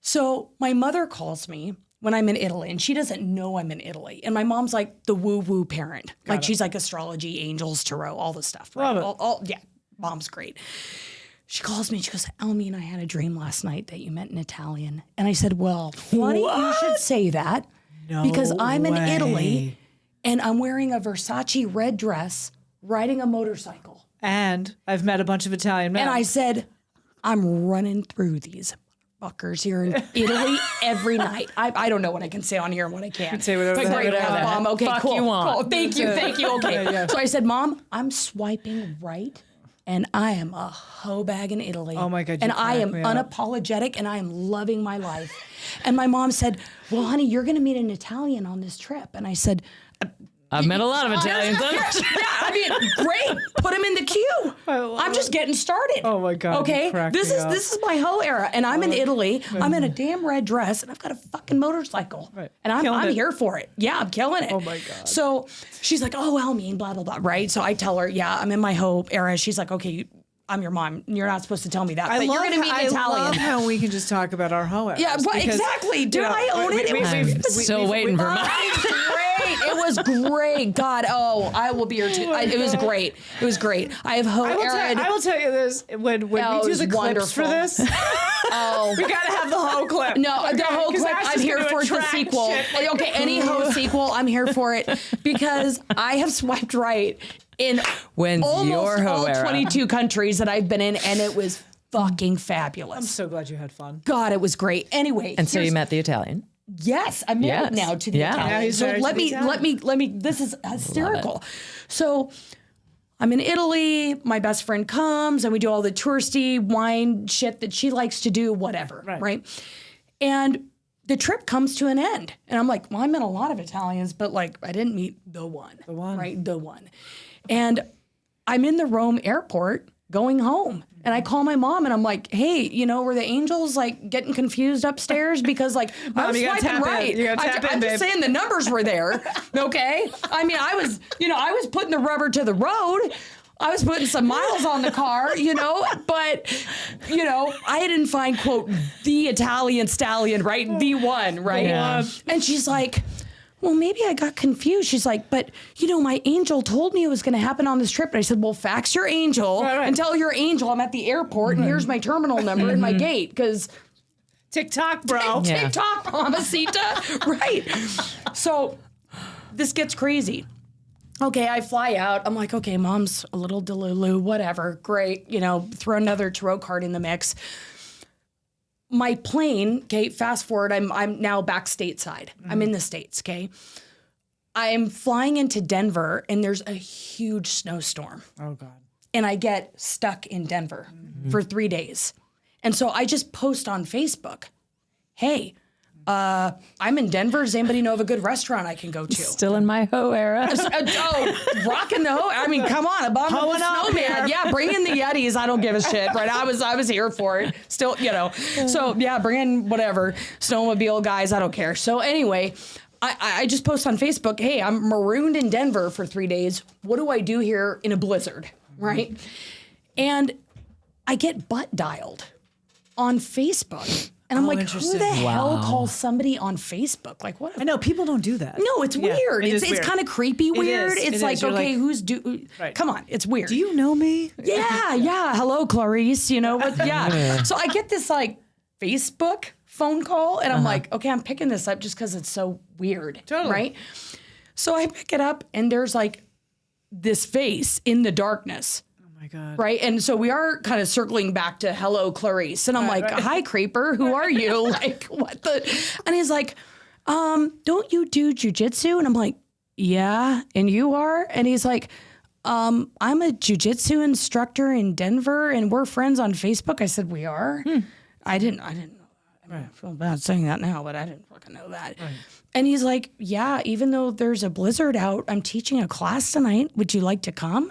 So my mother calls me when I'm in Italy, and she doesn't know I'm in Italy. And my mom's like the woo-woo parent. She's like astrology, angels, tarot, all this stuff. Right? Love it. Yeah, mom's great. She calls me and she goes, Almine, I had a dream last night that you meant in Italian. And I said, well, funny you should say that because I'm in Italy and I'm wearing a Versace red dress riding a motorcycle. And I've met a bunch of Italian men. And I said, I'm running through these fuckers here in Italy every night. I don't know what I can say on here and what I can't. say whatever But the great, hell Mom. Okay, fuck cool. you want. Cool. Thank you. Okay. Yeah. So I said, Mom, I'm swiping right. And I am a hoe bag in Italy. Oh my God, you and I am crack me up. unapologetic and I am loving my life. And my mom said, well, honey, you're going to meet an Italian on this trip. And I said, I've met a lot of Italians. yeah, I mean, great. Put him in the queue. I'm just getting started. Oh my God, you Okay, crack this me is up. this is my hoe era, and I'm in Italy. I'm in a damn red dress, and I've got a fucking motorcycle, Right. and I'm Killing it. here for it. Yeah, I'm killing it. Oh my God. So she's like, oh, Almine, blah blah blah. Right. So I tell her, yeah, I'm in my hoe era. She's like, okay, I'm your mom. You're not supposed to tell me that, but you're going to meet an I Italian. love how we can just talk about our hoe Yeah, hours, well, because, exactly. Dude, you know, I own it. It was I'm still waiting for mine. great. It was great. God, I will be your. It was great. It was great. I have hoe era. I will tell you this when Oh, we it do was the clips for wonderful. this. Oh. We gotta have the hoe clip. No, the whole 'Cause clip, that's I'm just here gonna for the attract sequel. shit. Okay, any hoe sequel, I'm here for it because I have swiped right in When's almost your hoe all era? 22 countries that I've been in, and it was fucking fabulous. I'm so glad you had fun. God, it was great. Anyway, And so you here's- met the Italian. Yes, I'm married Yes. now to the Yeah. Italian. Now he's So married let to the me, Italian. let me. This is hysterical. So I'm in Italy. My best friend comes, and we do all the touristy wine shit that she likes to do. Whatever, right? And the trip comes to an end, and I'm like, well, I met a lot of Italians, but like, I didn't meet the one, right? The one. And I'm in the Rome airport going home. And I call my mom and I'm like, hey, were the angels like getting confused upstairs? Because like, I was you gotta swiping tap in. right. You gotta tap in, I'm babe. just saying the numbers were there. Okay. I mean, I was putting the rubber to the road. I was putting some miles on the car, but, I didn't find, quote, the Italian stallion, right? The one, right? Yeah. And she's like, well, maybe I got confused. She's like, but, my angel told me it was going to happen on this trip. And I said, well, fax your angel and tell your angel I'm at the airport and here's my terminal number and my gate. Because TikTok, bro. Yeah. TikTok, Mamacita. Right. So this gets crazy. Okay, I fly out. I'm like, okay, mom's a little delulu, whatever. Great. Throw another tarot card in the mix. My plane, okay, fast forward, I'm now back stateside. I'm in the States, okay? I'm flying into Denver and there's a huge snowstorm. Oh God. and I get stuck in Denver for 3 days. And so I just post on Facebook, hey, I'm in Denver. Does anybody know of a good restaurant I can go to? Still in my hoe era. Rocking the hoe. I mean, come on, abominable snowman. Yeah, bring in the Yetis. I don't give a shit. Right? I was here for it. Still, So yeah, bring in whatever snowmobile guys. I don't care. So anyway, I just post on Facebook, hey, I'm marooned in Denver for 3 days. What do I do here in a blizzard? Right? And I get butt dialed on Facebook. And I'm like, who the hell calls somebody on Facebook? Like, what? I know people don't do that. No, it's weird. It's kind of creepy weird. It's like, okay, who's right. Come on, it's weird. Do you know me? Yeah. Hello, Clarice. Yeah. So I get this like Facebook phone call, and I'm like, okay, I'm picking this up just because it's so weird. Totally. Right? So I pick it up, and there's like this face in the darkness. Oh my God. Right. And so we are kind of circling back to hello, Clarice. And I'm like, hi, creeper. Who are you? Like, what the? And he's like, don't you do jujitsu? And I'm like, yeah. And you are? And he's like, I'm a jujitsu instructor in Denver and we're friends on Facebook. I said, we are? I didn't know that. I feel bad saying that now, but I didn't fucking know that. Right. And he's like, yeah, even though there's a blizzard out, I'm teaching a class tonight. Would you like to come?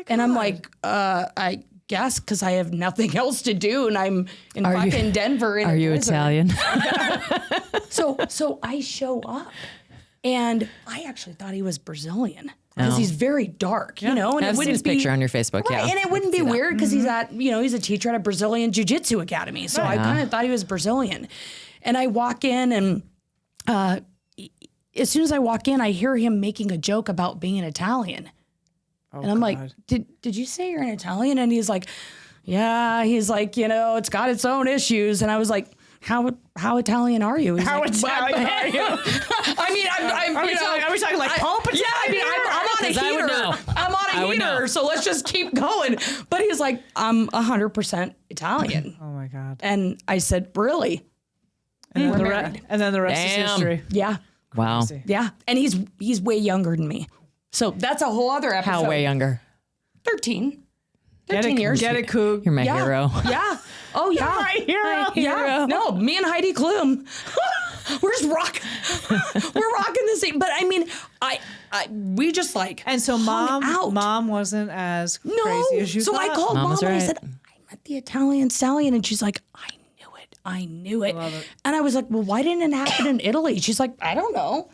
And I'm like, I guess, because I have nothing else to do, and I'm in fucking Denver. Are you Italian? So I show up, and I actually thought he was Brazilian because he's very dark, And I've seen his picture on your Facebook, right, and it wouldn't be weird because he's at, he's a teacher at a Brazilian jiu-jitsu academy. So I kind of thought he was Brazilian, and I walk in, and as soon as I walk in, I hear him making a joke about being an Italian. And I'm like, did you say you're an Italian? And he's like, yeah. He's like, it's got its own issues. And I was like, how Italian are you? He's how like, Italian are you? I mean, are we talking like pulp? Yeah, I mean, I'm on a heater. I'm on a heater. So let's just keep going. But he's like, I'm 100% Italian. Oh my God. And I said, really? And then the rest is history. Yeah. Wow. Yeah. And he's way younger than me. So that's a whole other episode. How way younger? 13 years. Get it, Coog. You're my hero. Yeah. Oh, yeah. My hero. Yeah. No, me and Heidi Klum. We're just we're rocking this thing. But I mean, we just like. And so mom wasn't as crazy as you thought. So I called mom and I said, I met the Italian stallion. And she's like, I knew it. Love it. And I was like, well, why didn't it happen in Italy? She's like, I don't know.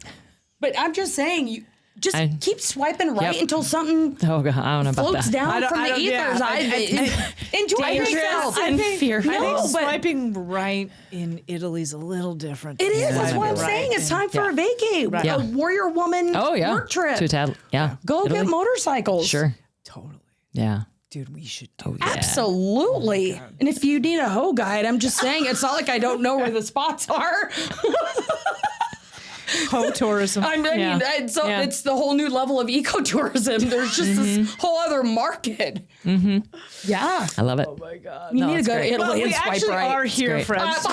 But I'm just saying, you just keep swiping right until something God, I don't know about floats that. down from the ethers. Enjoy yourself. And fear. I think swiping right in Italy's a little different. It is. That's what I'm saying. It's time for a vacay. A warrior woman work trip. Go get motorcycles. Sure. Totally. Yeah. Dude, we should do that. Absolutely. And if you need a hoe guide, I'm just saying, it's not like I don't know where the spots are. Hoe tourism. It's the whole new level of ecotourism. There's just this whole other market. Mm-hmm. Yeah. I love it. Oh my God. You need to go to Italy and swipe right. We actually are here, friends. To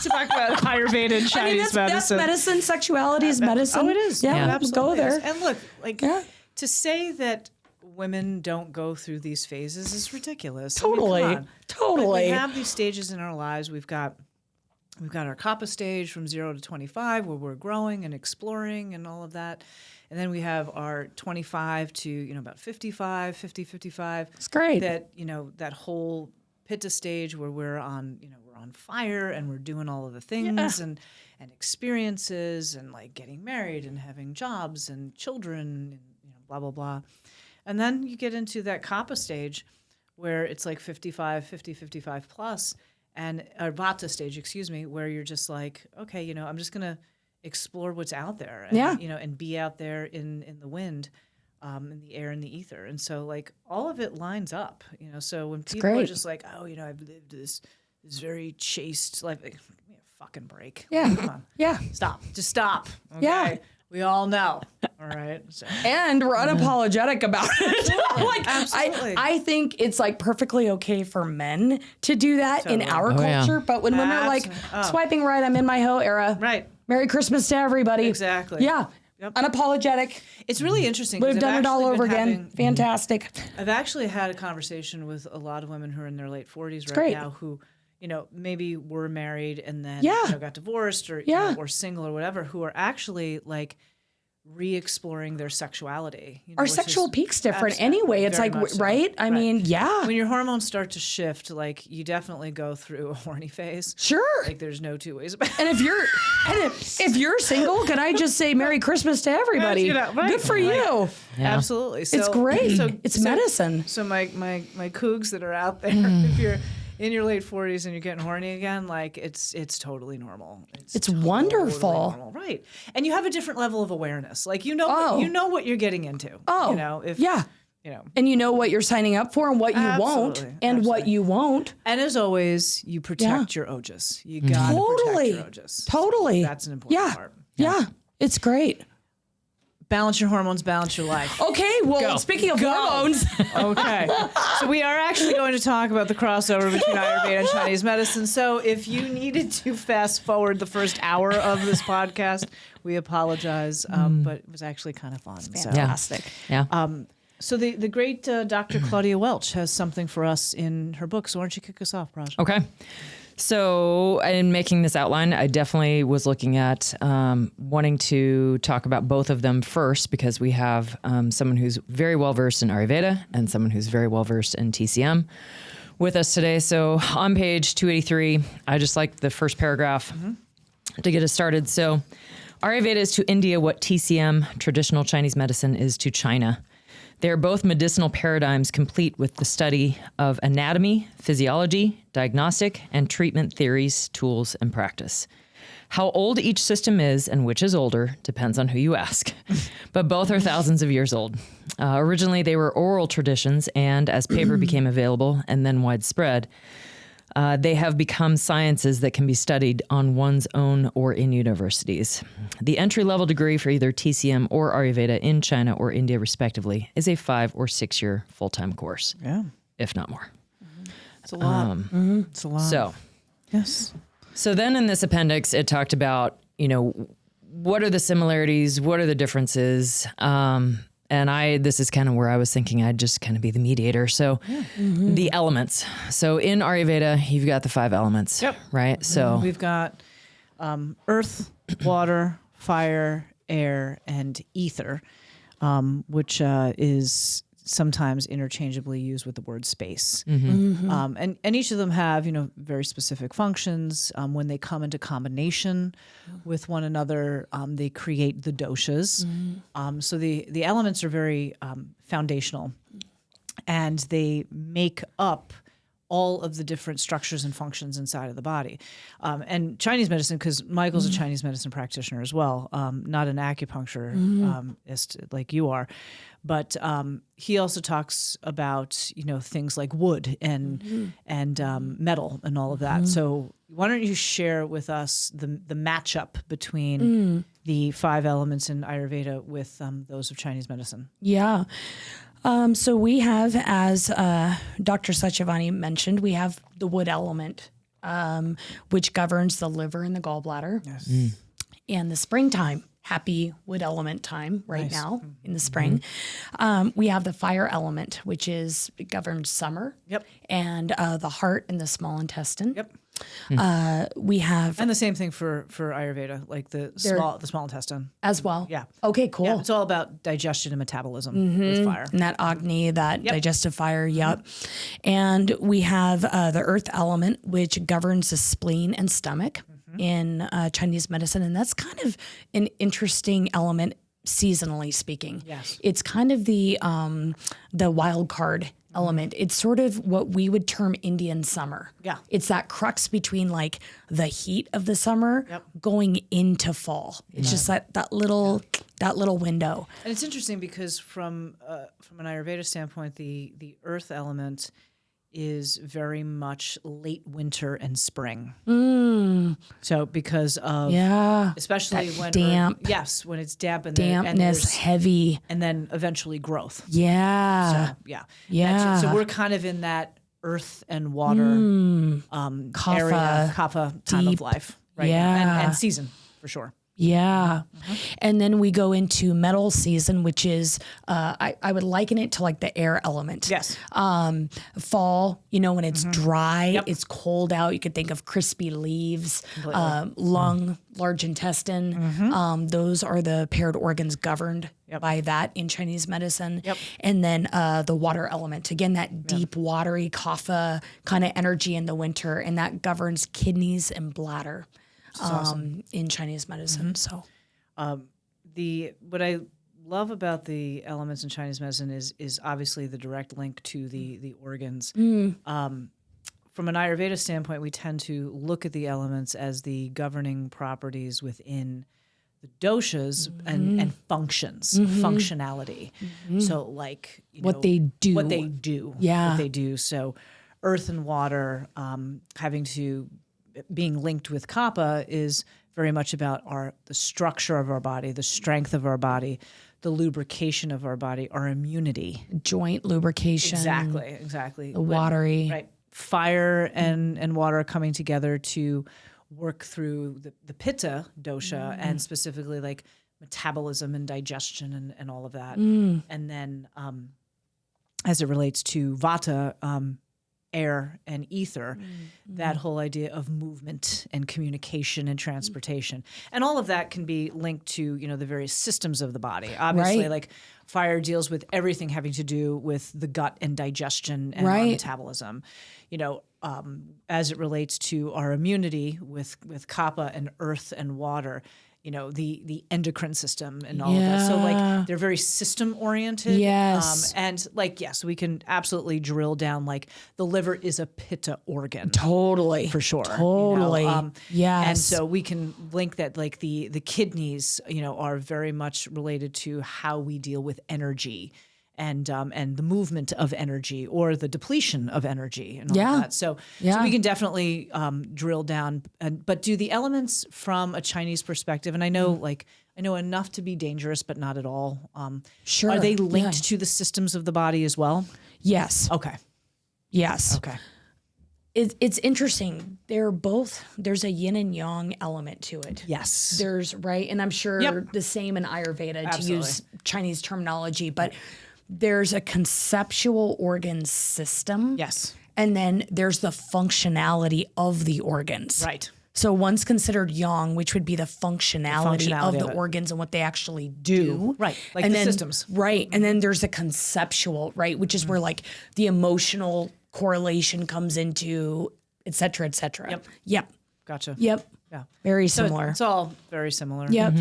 talk about Ayurveda and Chinese medicine. That's medicine. Sexuality is medicine. Oh, it is. Yeah, absolutely. Go there. And look, to say that women don't go through these phases is ridiculous. Totally. I mean, totally. We have these stages in our lives. We've got our kapha stage from 0 to 25 where we're growing and exploring and all of that. And then we have our 25 to, about 55. It's great. That, that whole pitta stage where we're on fire and we're doing all of the things and experiences and like getting married and having jobs and children and blah, blah, blah. And then you get into that kapha stage where it's like 55 plus. And a vata stage, where you're just like, okay, I'm just gonna explore what's out there, and, and be out there in the wind, in the air, in the ether, and so like all of it lines up, So when people are just like, oh, I've lived this very chaste life, like, give me a fucking break. Yeah, come on, just stop. Okay? Yeah. We all know, all right? So. And we're unapologetic about it. Absolutely. I think it's like perfectly okay for men to do that in our culture, but when women are like swiping right, I'm in my hoe era. Right. Merry Christmas to everybody. Exactly. Yeah. Unapologetic. It's really interesting. Would have 'cause done I've it all actually over been again. having- Fantastic. I've actually had a conversation with a lot of women who are in their late 40s right great. now who, maybe were married and then got divorced or or single or whatever, who are actually like re-exploring their sexuality. Our sexual peak's different anyway. It's like, right? I mean, yeah. When your hormones start to shift, like you definitely go through a horny phase. Sure. Like there's no two ways about it. And if you're single, can I just say Merry Christmas to everybody? Good for you. Yeah. Absolutely. It's great. It's medicine. So my cougs that are out there, if you're in your late 40s and you're getting horny again, like it's totally normal. It's wonderful. Normal, right? And you have a different level of awareness. Like you know what you're getting into. And you know what you're signing up for and what you won't and what you won't. And as always, you protect your ojas. You got to protect your ojas. Totally. That's an important part. Yeah. It's great. Balance your hormones, balance your life. Okay, well, speaking of hormones. Okay. So we are actually going to talk about the crossover between Ayurveda and Chinese medicine. So if you needed to fast forward the first hour of this podcast, we apologize. But it was actually kind of fun. Fantastic. Yeah. So the great Dr. Claudia Welch has something for us in her book. So why don't you kick us off, Praj? Okay. So in making this outline, I definitely was looking at wanting to talk about both of them first because we have someone who's very well versed in Ayurveda and someone who's very well versed in TCM with us today. So on page 283, I just like the first paragraph to get us started. So Ayurveda is to India what TCM, traditional Chinese medicine, is to China. They are both medicinal paradigms complete with the study of anatomy, physiology, diagnostic, and treatment theories, tools, and practice. How old each system is and which is older depends on who you ask, but both are thousands of years old. Originally, they were oral traditions, and as paper became available and then widespread, they have become sciences that can be studied on one's own or in universities. The entry-level degree for either TCM or Ayurveda in China or India, respectively, is a 5 or 6 year full-time course, if not more. It's a lot. It's a lot. So, yes. So then in this appendix, it talked about, what are the similarities? What are the differences? And this is kind of where I was thinking I'd just kind of be the mediator. So the elements. So in Ayurveda, you've got the 5 elements, right? So we've got earth, water, fire, air, and ether, which is sometimes interchangeably used with the word space. And each of them have, very specific functions. When they come into combination with one another, they create the doshas. So the elements are very foundational, and they make up all of the different structures and functions inside of the body. And Chinese medicine, because Michael's a Chinese medicine practitioner as well, not an acupuncturist like you are, but he also talks about, things like wood and metal and all of that. So why don't you share with us the matchup between the 5 elements in Ayurveda with those of Chinese medicine? Yeah. So we have, as Dr. Satyavani mentioned, we have the wood element, which governs the liver and the gallbladder. Yes. And the springtime, happy wood element time right now in the spring. We have the fire element, which governs summer. And the heart and the small intestine. We have, and the same thing for Ayurveda, like the small intestine as well. Yeah. Okay, cool. Yeah, it's all about digestion and metabolism with fire. And that Agni, that digestive fire. And we have the earth element, which governs the spleen and stomach in Chinese medicine. And that's kind of an interesting element, seasonally speaking. Yes. It's kind of the wild card element. It's sort of what we would term Indian summer. Yeah. It's that crux between like the heat of the summer going into fall. It's just that little window. And it's interesting because from an Ayurveda standpoint, the earth element is very much late winter and spring. So because of especially when damp. When it's damp and dampness, heavy, and then eventually growth. Yeah. So, so we're kind of in that earth and water area, kapha time of life right now, and season for sure. Yeah. And then we go into metal season, which is, I would liken it to like the air element. Yes. Fall, when it's dry, Yep. it's cold out. You could think of crispy leaves, lung, large intestine. Those are the paired organs governed by that in Chinese medicine. Yep. And then the water element, again, that deep, watery kapha kind of energy in the winter, and that governs kidneys and bladder. In Chinese medicine. So what I love about the elements in Chinese medicine is obviously the direct link to the organs. From an Ayurveda standpoint, we tend to look at the elements as the governing properties within the doshas and functions, functionality. So like what they do. Yeah. What they do. So earth and water being linked with kapha is very much about the structure of our body, the strength of our body, the lubrication of our body, our immunity. Joint lubrication. Exactly. The watery. Right. Fire and water coming together to work through the pitta dosha and specifically like metabolism and digestion and all of that. And then as it relates to vata, air and ether, that whole idea of movement and communication and transportation. And all of that can be linked to, the various systems of the body. Obviously, like fire deals with everything having to do with the gut and digestion and our metabolism. As it relates to our immunity with kapha and earth and water, the endocrine system and all of that. So like they're very system oriented. Yes. And like, yes, we can absolutely drill down like the liver is a pitta organ. Totally. For sure. Totally. Yes. And so we can link that like the kidneys, are very much related to how we deal with energy and the movement of energy or the depletion of energy and all of that. So we can definitely drill down. But do the elements from a Chinese perspective, and I know enough to be dangerous, but not at all. Sure. Are they linked to the systems of the body as well? Yes. Okay. Yes. Okay. It's interesting. There's a yin and yang element to it. Yes. And I'm sure the same in Ayurveda to use Chinese terminology, but there's a conceptual organ system. Yes. And then there's the functionality of the organs. Right. So one's considered yang, which would be the functionality of the organs and what they actually do. Right. Like and the then, systems. Right. And then there's the conceptual, right, which is where like the emotional correlation comes into, et cetera, et cetera. Yep. Gotcha. Yep. Yeah. Very So similar. it's all very similar. Yep.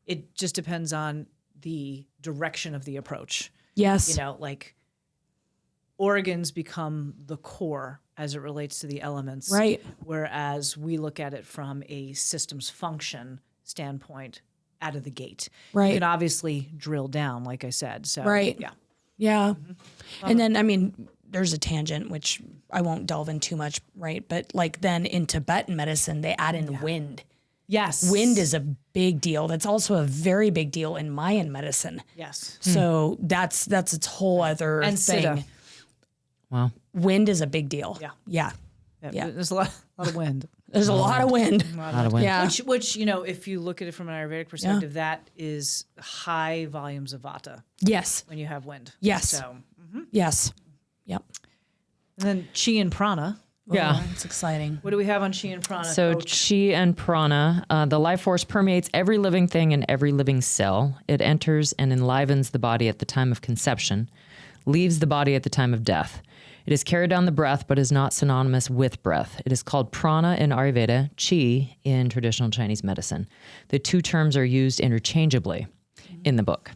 It just depends on the direction of the approach. Yes. Like organs become the core as it relates to the elements. Right. Whereas we look at it from a systems function standpoint out of the gate. Right. You can obviously drill down, like I said. So yeah. Yeah. And then, there's a tangent, which I won't delve in too much, right? But like then in Tibetan medicine, they add in wind. Yes. Wind is a big deal. That's also a very big deal in Mayan medicine. Yes. So that's its whole other And thing. Siddha. Wow. Wind is a big deal. Yeah. Yeah. There's a lot of wind. There's a lot of wind. A lot of wind. Yeah. Which if you look at it from an Ayurvedic perspective, that is high volumes of vata Yes. when you have wind. Yes. So, Yes. Yep. and then chi and prana. Yeah. Oh, it's exciting. What do we have on chi and prana? So Coach? chi and prana, the life force permeates every living thing and every living cell. It enters and enlivens the body at the time of conception, leaves the body at the time of death. It is carried down the breath, but is not synonymous with breath. It is called prana in Ayurveda, chi in traditional Chinese medicine. The two terms are used interchangeably in the book.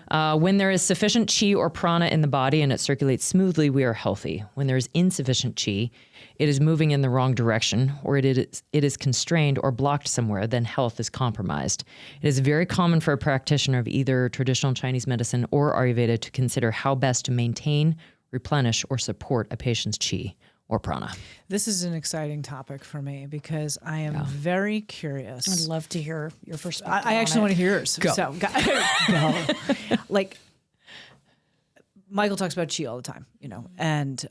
When there is sufficient chi or prana in the body and it circulates smoothly, we are healthy. When there is insufficient chi, it is moving in the wrong direction, or it is constrained or blocked somewhere, then health is compromised. It is very common for a practitioner of either traditional Chinese medicine or Ayurveda to consider how best to maintain, replenish, or support a patient's chi or prana. This is an exciting topic for me because I am very curious. I'd love to hear your perspective. I actually want to hear yours. Go. So, go. Like, Michael talks about chi all the time, and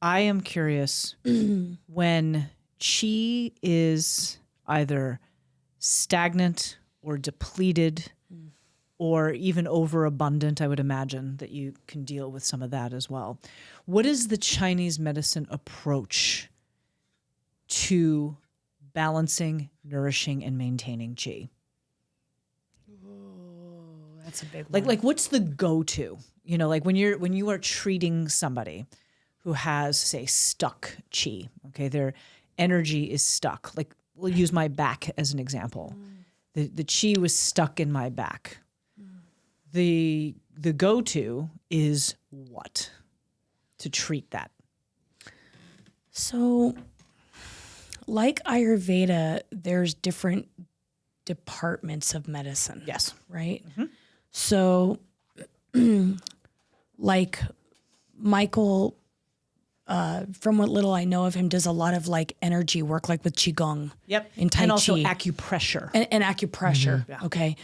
I am curious when chi is either stagnant or depleted or even overabundant, I would imagine that you can deal with some of that as well. What is the Chinese medicine approach to balancing, nourishing, and maintaining qi? That's a big one. Like what's the go-to? You know, like when you are treating somebody who has, say, stuck qi, okay, their energy is stuck. Like we'll use my back as an example. The qi was stuck in my back. The go-to is what to treat that? So, like Ayurveda, there's different departments of medicine. Yes. Right? So, like Michael, from what little I know of him, does a lot of like energy work, like with Qigong. Yep. And Tai and also Chi. acupressure. And acupressure. Yeah. Okay.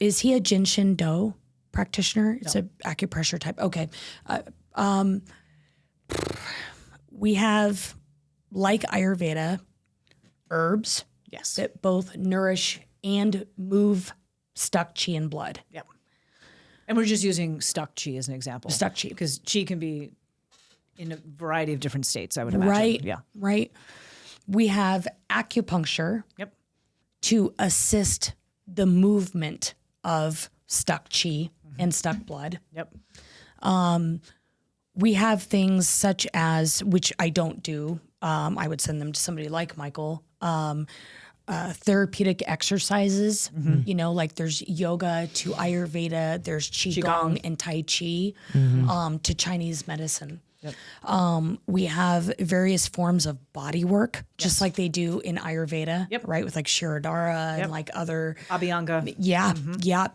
Is he a Jinshin Do practitioner? It's an acupressure type. Okay. We have, like Ayurveda, herbs Yes. that both nourish and move stuck qi and blood. Yep. And we're just using stuck qi as an example. Stuck qi. Because qi can be in a variety of different states, I would imagine. Right. Yeah. Right. We have acupuncture Yep. to assist the movement of stuck qi and stuck blood. Yep. We have things such as, which I don't do, I would send them to somebody like Michael, therapeutic exercises, you know, like there's yoga to Ayurveda, there's Qigong and Tai Chi to Chinese medicine. Yep. We have various forms of body work, just like they do in Ayurveda, Yep. right? With like Shirodara and like other, Abhyanga. yeah, yeah.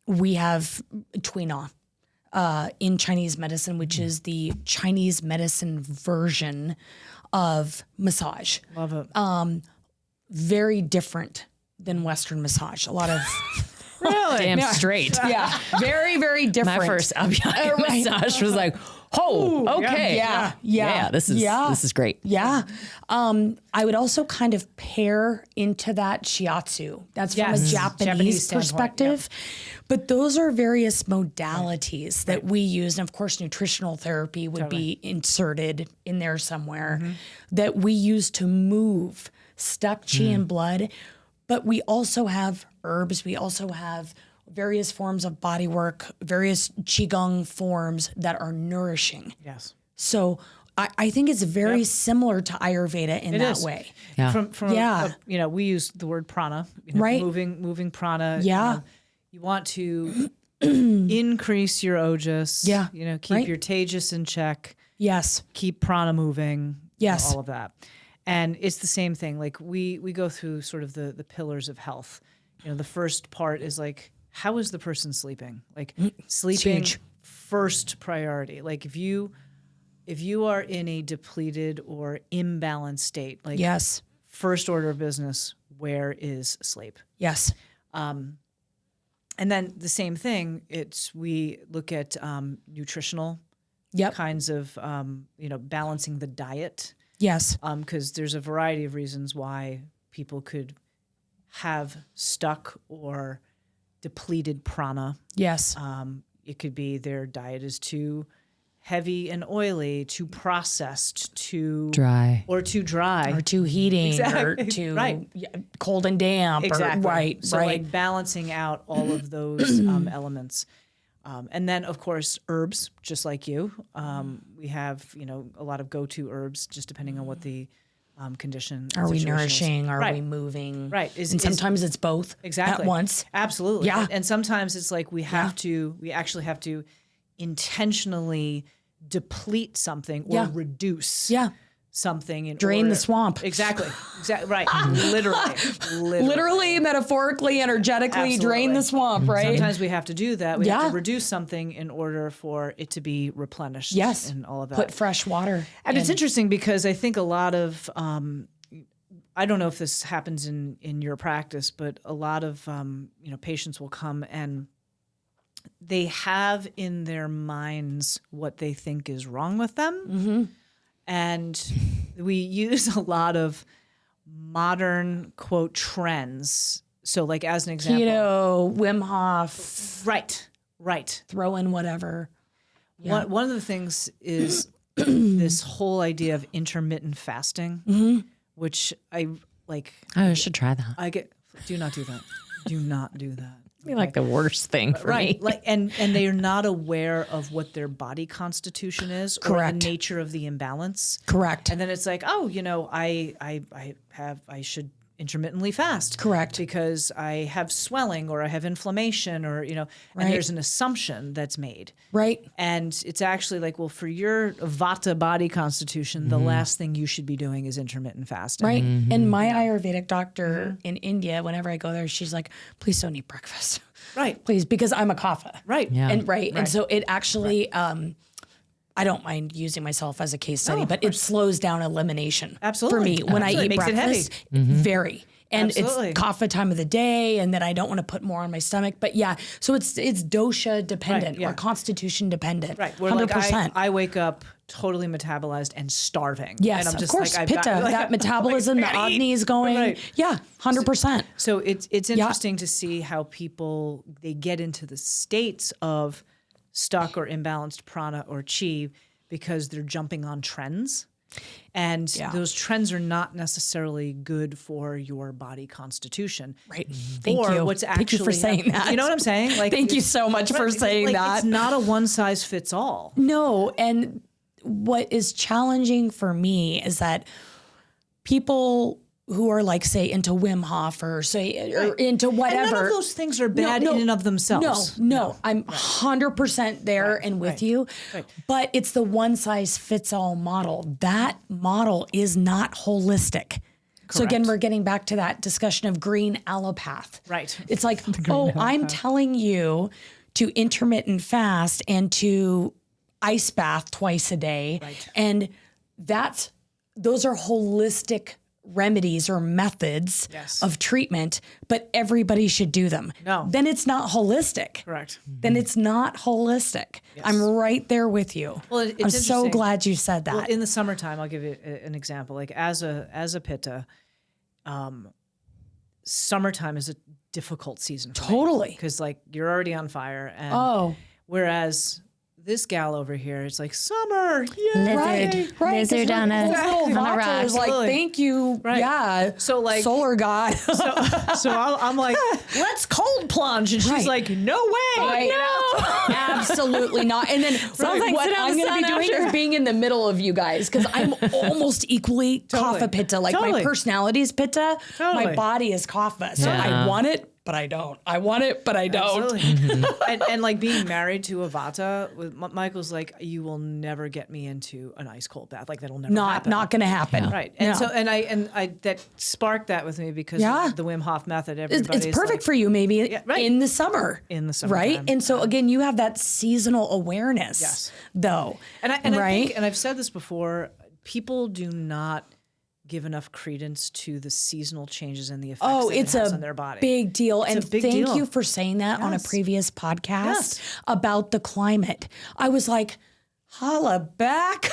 We have Tuina in Chinese medicine, which is the Chinese medicine version of massage. Love it. Very different than Western massage. A lot of Really? Damn straight. yeah, very very different. My first Abhyanga massage was like, oh, okay. Yeah. This is great. Yeah. I would also kind of pair into that shiatsu. That's from a Yes. Japanese standpoint, perspective. But those are various modalities that we use. And of course, nutritional therapy would be inserted in there somewhere that we use to move stuck qi and blood. But we also have herbs. We also have various forms of body work, various qigong forms that are nourishing. Yes. So I think it's very similar to Ayurveda in that is. way. Yeah. From Yeah. you know, we use the word prana, you know, Right. moving prana. Yeah. You want to increase your ojas. Yeah. You know, keep Right. your tejas in check, Yes. keep prana moving. Yes. You know, all of that. And it's the same thing. Like we go through sort of the pillars of health. You know, the first part is like, how is the person sleeping? Like sleeping huge. first priority. Like if you are in a depleted or imbalanced state, like Yes. first order of business, where is sleep? Yes. And then the same thing, we look at nutritional Yep. kinds of, balancing the diet. Yes. Because there's a variety of reasons why people could have stuck or depleted prana. Yes. It could be their diet is too heavy and oily, too processed, too Dry. or too dry. Or too heating or Exactly. too Right. cold and damp. Exactly. Or, right. So right. like balancing out all of those elements. And then of course herbs, just like you. We have, a lot of go-to herbs just depending on what the condition. Are we situation is. nourishing? Are Right. we moving? Right. And sometimes it's both Exactly. at once. Absolutely. Yeah. And sometimes it's like we actually have to intentionally deplete something or Yeah. reduce Yeah. something. Drain the swamp. Exactly. Right. Literally. Literally, metaphorically, energetically drain the swamp, right? Sometimes we have to do that. We have Yeah. to reduce something in order for it to be replenished. Yes. And all of that. Put fresh water. And it's in. interesting because I think a lot of, I don't know if this happens in your practice, but a lot of, patients will come and they have in their minds what they think is wrong with them. And we use a lot of modern quote trends. So like as an example, Keto, Wim Hof, right. throw in whatever. Yeah. One of the things is this whole idea of intermittent fasting, which I like. I should try that. Do not do that. Do not do that. Be like the worst thing for me. Like, and they are not aware of what their body constitution is or the nature of the imbalance. Correct. And then it's like, oh, I should intermittently fast. Correct. Because I have swelling or I have inflammation or, and there's an assumption that's made. Right. And it's actually like, well, for your Vata body constitution, the last thing you should be doing is intermittent fasting. Right. And my Ayurvedic doctor in India, whenever I go there, she's like, please don't eat breakfast. Right. Please, because I'm a kapha. Right. Yeah. And so it actually, I don't mind using myself as a case study, but it slows down elimination. Absolutely. For me when I eat Makes it breakfast. heavy. Very. And Absolutely. it's kapha time of the day, and then I don't want to put more on my stomach. But yeah, so it's dosha dependent or constitution dependent. Right. Where 100%. like I wake up totally metabolized and starving. Yes, and I'm of just course, like, pitta, that metabolism, the Agni is going. Right. Yeah, 100%. So it's interesting to see how people, they get into the states of stuck or imbalanced prana or chi because they're jumping on trends. And those trends are not necessarily good for your body constitution. Right. Thank you. What's Thank you for saying that. You know what I'm saying? Like, Thank you so much for saying that. It's not a one size fits all. No, and what is challenging for me is that people who are like, say, into Wim Hof or say or into whatever. And none of those things are bad in and of themselves. No. I'm 100% there and with you. Right. But it's the one size fits all model. That model is not holistic. So again, we're getting back to that discussion of green allopath. Right. It's like, I'm telling you to intermittent fast and to ice bath twice a day. Right. And those are holistic remedies or methods of treatment, but everybody should do them. No. Then it's not holistic. Correct. Then it's not holistic. Yes. I'm right there with you. Well, it's I'm so interesting. glad you said that. Well, in the summertime, I'll give you an example. Like as a pitta, summertime is a difficult season for Totally. because like you're already on fire. And whereas this gal over here, it's like summer, yay! Right. Lizard on a Little Vata is like, Absolutely. thank you. Right. Yeah. So like, Solar God. so I'm like, let's cold plunge, and she's Right. like, no way, Right. no. Absolutely not. And then like what sit on I'm the going to be sun doing after. is being in the middle of you guys because I'm almost equally Totally. kapha pitta. Like my Totally. personality is pitta, my Totally. body is kapha. So Yeah. I want it, but I don't. I want it, but I don't. Absolutely. and like being married to a Vata, with Michael's like, you will never get me into an ice cold bath. Like that'll never happen. Not going to happen. Right. And No. so I that sparked that with me because of the Wim Hof method. Everybody's It's perfect like, for you maybe right. in the summer. In the summertime. Right? And so again, you have that seasonal awareness. Yes. Though. And I right? think, and I've said this before, people do not give enough credence to the seasonal changes and the effects that it's it has a on their body. big deal. It's And a big thank deal. you for saying that on a Yes. previous podcast Yes. about the climate. I was like, holla back.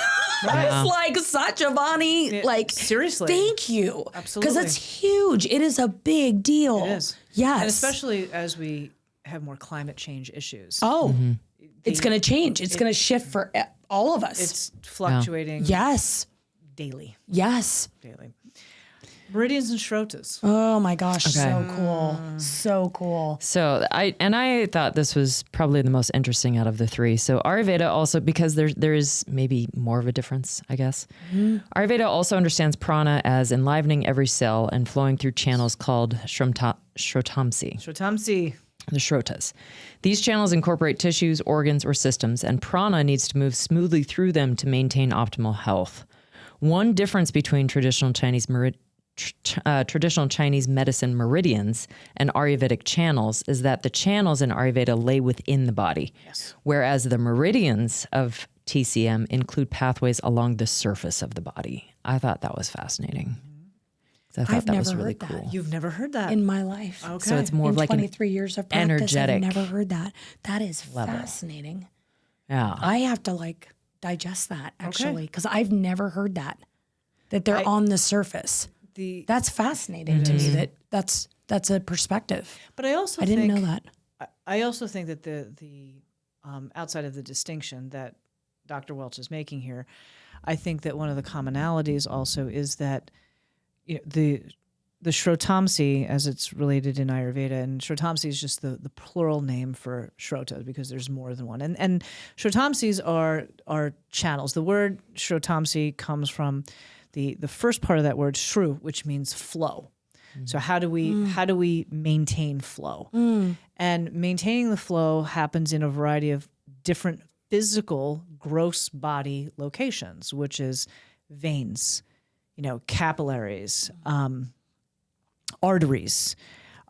I was like, Satyavani, like, seriously. thank you. Absolutely. Because it's huge. It is a big deal. It is. Yes. And especially as we have more climate change issues. Oh, it's going to change. It's going to shift for all of us. It's fluctuating Yes. daily. Yes. Meridians and shrotas. Oh my gosh. So cool. So cool. So I thought this was probably the most interesting out of the three. So Ayurveda also, because there is maybe more of a difference, I guess. Ayurveda also understands prana as enlivening every cell and flowing through channels called shrotamsi, Shrotamsi. the shrotas. These channels incorporate tissues, organs, or systems, and prana needs to move smoothly through them to maintain optimal health. One difference between traditional Chinese medicine meridians and Ayurvedic channels is that the channels in Ayurveda lay within the body, whereas the meridians of TCM include pathways along the surface of the body. I thought that was fascinating. I thought I've that was never really heard that. cool. You've never heard that. In my life. Okay. So it's more In of like 23 years of practice, energetic I've never heard that. That is fascinating. Yeah. I have to like digest that actually because I've never heard that that they're on the surface. That's fascinating to me. That's a perspective. But I also didn't know that. I also think that the outside of the distinction that Dr. Welch is making here, I think that one of the commonalities also is that the Shrotamsi, as it's related in Ayurveda, and Shrotamsi is just the plural name for Shrota because there's more than one. And Shrotamsis are channels. The word Shrotamsi comes from the first part of that word, shru, which means flow. So how do we maintain flow? And maintaining the flow happens in a variety of different physical gross body locations, which is veins, capillaries, arteries,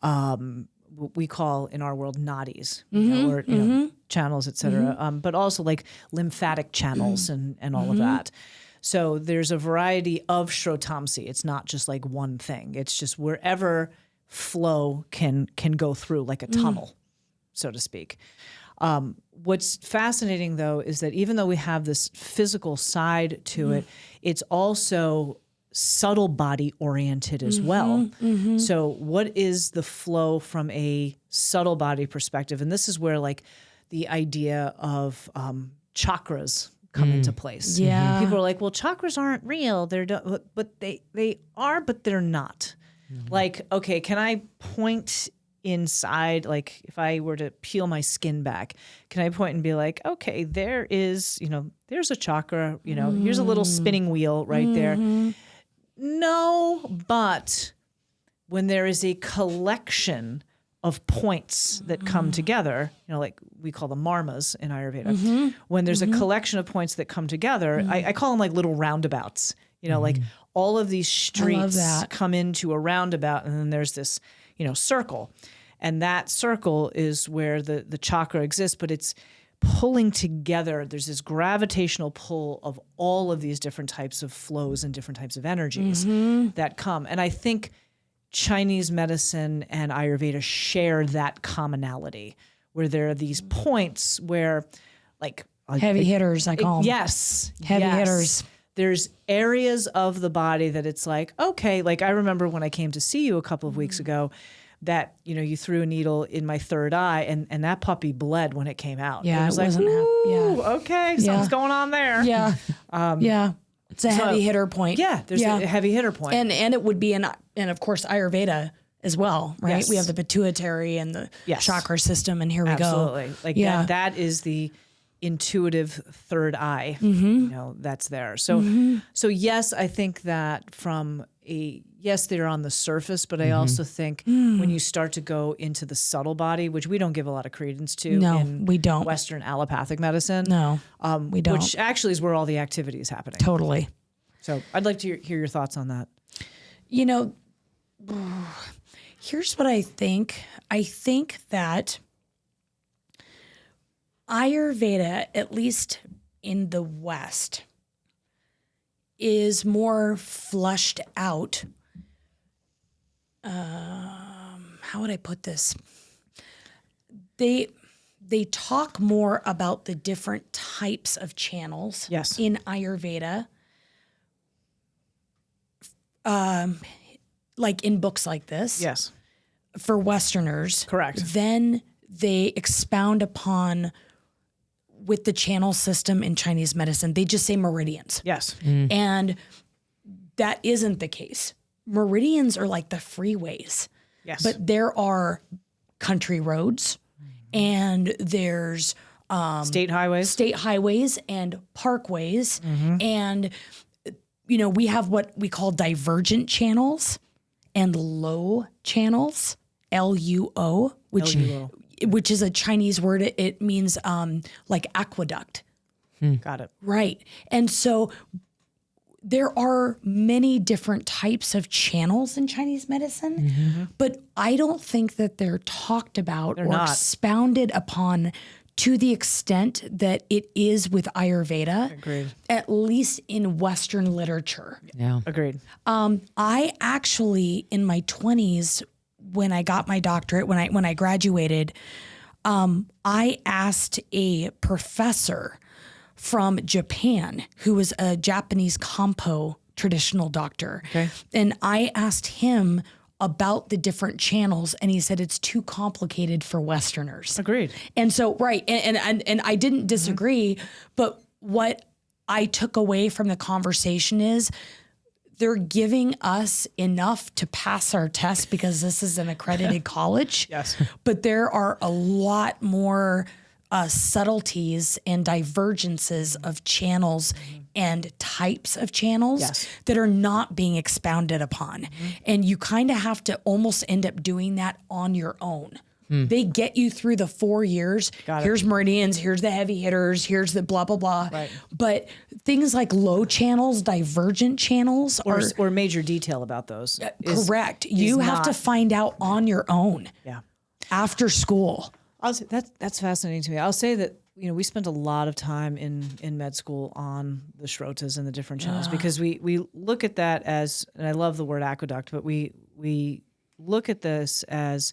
what we call in our world nadis, or channels, et cetera, but also like lymphatic channels and all of that. So there's a variety of Shrotamsi. It's not just like one thing. It's just wherever flow can go through, like a tunnel, so to speak. What's fascinating, though, is that even though we have this physical side to it, it's also subtle body oriented as well. So what is the flow from a subtle body perspective? And this is where like the idea of chakras come into place. Yeah. People are like, well, chakras aren't real. But they are, but they're not. Like, okay, can I point inside? Like if I were to peel my skin back, can I point and be like, okay, there is, there's a chakra, here's a little spinning wheel right there. No, but when there is a collection of points that come together, like we call them marmas in Ayurveda. When there's a collection of points that come together, I call them like little roundabouts, like all of these streets come into a roundabout and then there's this, circle. And that circle is where the chakra exists, but it's pulling together. There's this gravitational pull of all of these different types of flows and different types of energies that come. And I think Chinese medicine and Ayurveda share that commonality, where there are these points where, like heavy hitters, I call them. Yes, heavy hitters. There's areas of the body that it's like, okay, like I remember when I came to see you a couple of weeks ago, that you threw a needle in my third eye, and that puppy bled when it came out. Yeah, it was wasn't okay, something's going on there. Yeah, it's a heavy hitter point. Yeah, there's a heavy hitter point. And it would be and of course Ayurveda as well, right? Yes. We have the pituitary and the chakra system, and here we go. Absolutely. Like that is the intuitive third eye, that's there. So yes, I think that from they're on the surface, but I also think when you start to go into the subtle body, which we don't give a lot of credence to in we don't. Western allopathic medicine. No, we don't. Which actually is where all the activity is happening. Totally. So I'd like to hear your thoughts on that. Here's what I think. I think that Ayurveda, at least in the West, is more flushed out. How would I put this? They talk more about the different types of channels in Ayurveda. Like in books like this. Yes. For Westerners. Correct. Then they expound upon, with the channel system in Chinese medicine, they just say meridians. Yes. And that isn't the case. Meridians are like the freeways. Yes. But there are country roads and there's state highways and parkways. And, we have what we call divergent channels and low channels, LUO, which is a Chinese word. It means like aqueduct. Got it. Right. And so there are many different types of channels in Chinese medicine, but I don't think that they're talked about or expounded upon to the extent that it is with Ayurveda. Agreed. At least in Western literature. Yeah. Agreed. I actually, in my 20s, when I got my doctorate, when I graduated, I asked a professor from Japan, who was a Japanese Kampo traditional doctor. Okay. And I asked him about the different channels, and he said it's too complicated for Westerners. Agreed. And so, right. And I didn't disagree, but what I took away from the conversation is they're giving us enough to pass our test because this is an accredited college. Yes. But there are a lot more subtleties and divergences of channels and types of channels that are not being expounded upon. And you kind of have to almost end up doing that on your own. They get you through the 4 years. Here's meridians, here's the heavy hitters, here's the blah, blah, blah. Right. But things like low channels, divergent channels Or major detail about those. correct. You have to find out on your own after school. I'll say that's fascinating to me. I'll say that, we spent a lot of time in med school on the shrotas and the different channels because we look at that as, and I love the word aqueduct, but we look at this as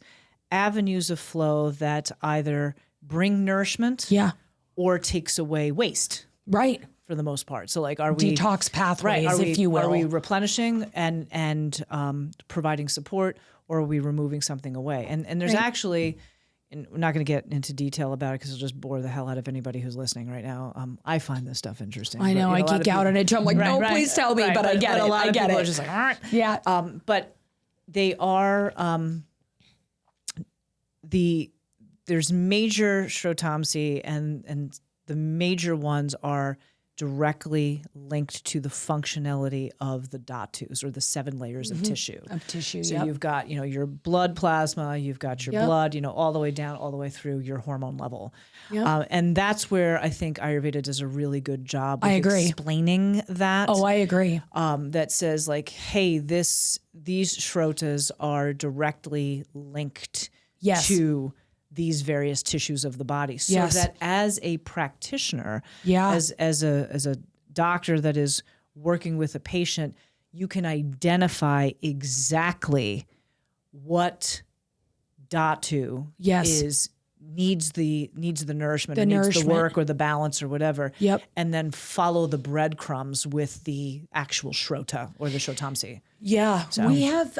avenues of flow that either bring nourishment or takes away waste. Right. For the most part. So like, are we detox pathways, if you will? Are we replenishing and providing support, or are we removing something away? And there's actually, and we're not going to get into detail about it because it'll just bore the hell out of anybody who's listening right now. I find this stuff interesting. I know, I geek out on it too. I'm like, no, please tell me, but I get it. A lot I of get people it. are just like, all right. Yeah. But they are, there's major shrotamsi and the major ones are directly linked to the functionality of the dhatus, or the 7 layers of tissue. So you've got, your blood plasma, you've got your blood, all the way down, all the way through your hormone level. And that's where I think Ayurveda does a really good job of explaining that. Oh, I agree. That says like, hey, these shrotas are directly linked to these various tissues of the body, so that as a practitioner, as a doctor that is working with a patient, you can identify exactly what dhatu needs the nourishment, needs the work or the balance or whatever, and then follow the breadcrumbs with the actual shrota or the shrotamsi. Yeah, we have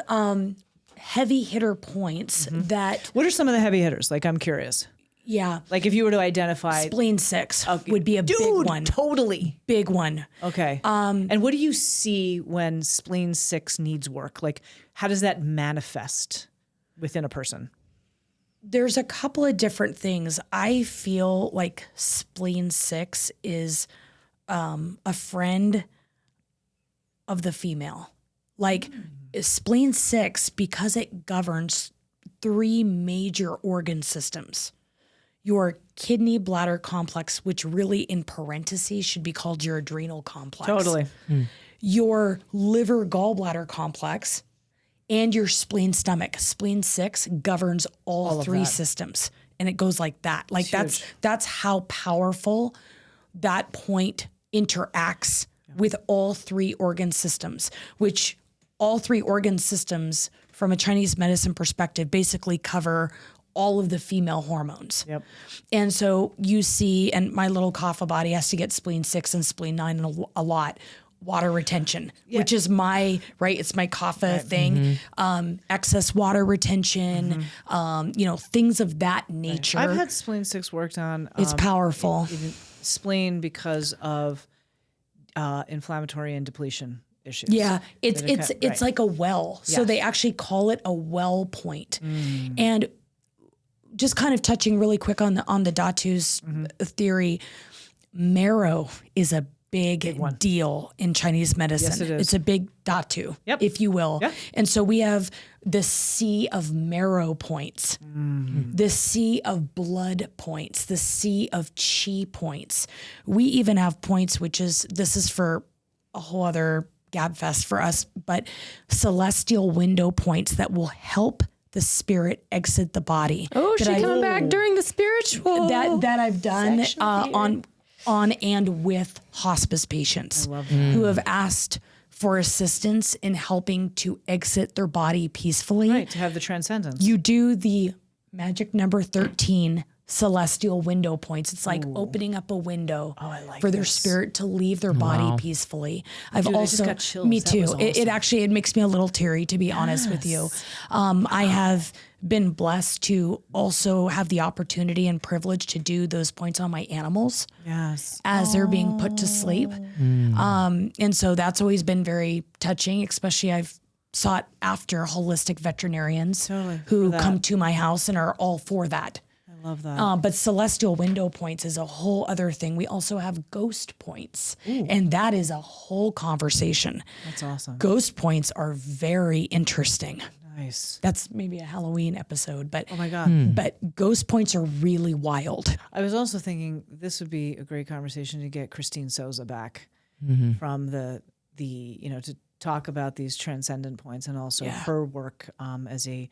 heavy hitter points that. What are some of the heavy hitters? Like, I'm curious. Yeah. Like if you were to identify. Spleen 6 would be a big one. Totally. Big one. Okay. And what do you see when spleen 6 needs work? Like, how does that manifest within a person? There's a couple of different things. I feel like spleen 6 is a friend of the female. Like, spleen 6, because it governs 3 major organ systems. Your kidney bladder complex, which really in parentheses should be called your adrenal complex. Totally. Your liver gallbladder complex, and your spleen stomach. Spleen 6 governs all 3 systems. And it goes like that. Like that's how powerful that point interacts with all 3 organ systems, which all 3 organ systems from a Chinese medicine perspective basically cover all of the female hormones. And so you see, and my little kapha body has to get spleen 6 and spleen 9 a lot. Water retention, which is it's my kapha thing. Excess water retention, things of that nature. I've had spleen 6 worked on. It's powerful. Spleen because of inflammatory and depletion issues. Yeah, it's like a well. So they actually call it a well point. And just kind of touching really quick on the dhatus theory, marrow is a big deal in Chinese medicine. Yes, it is. It's a big dhatu, if you will. And so we have the sea of marrow points, the sea of blood points, the sea of chi points. We even have points, this is for a whole other gab fest for us, but celestial window points that will help the spirit exit the body. Oh, she's coming back during the spiritual. That I've done on and with hospice patients who have asked for assistance in helping to exit their body peacefully. Right, to have the transcendence. You do the magic number 13 celestial window points. It's like opening up a window for their spirit to leave their body peacefully. I've Dude, I just also, got chills. me That too. was It actually, it makes me a little teary, to be honest with you. I have been blessed to also have the opportunity and privilege to do those points on my animals as they're being put to sleep. And so that's always been very touching, especially I've sought after holistic veterinarians who come to my house and are all for that. I love that. But celestial window points is a whole other thing. We also have ghost points, and that is a whole conversation. That's awesome. Ghost points are very interesting. Nice. That's maybe a Halloween episode, but Oh my God. but ghost points are really wild. I was also thinking this would be a great conversation to get Christine Souza back from the to talk about these transcendent points and also her work as a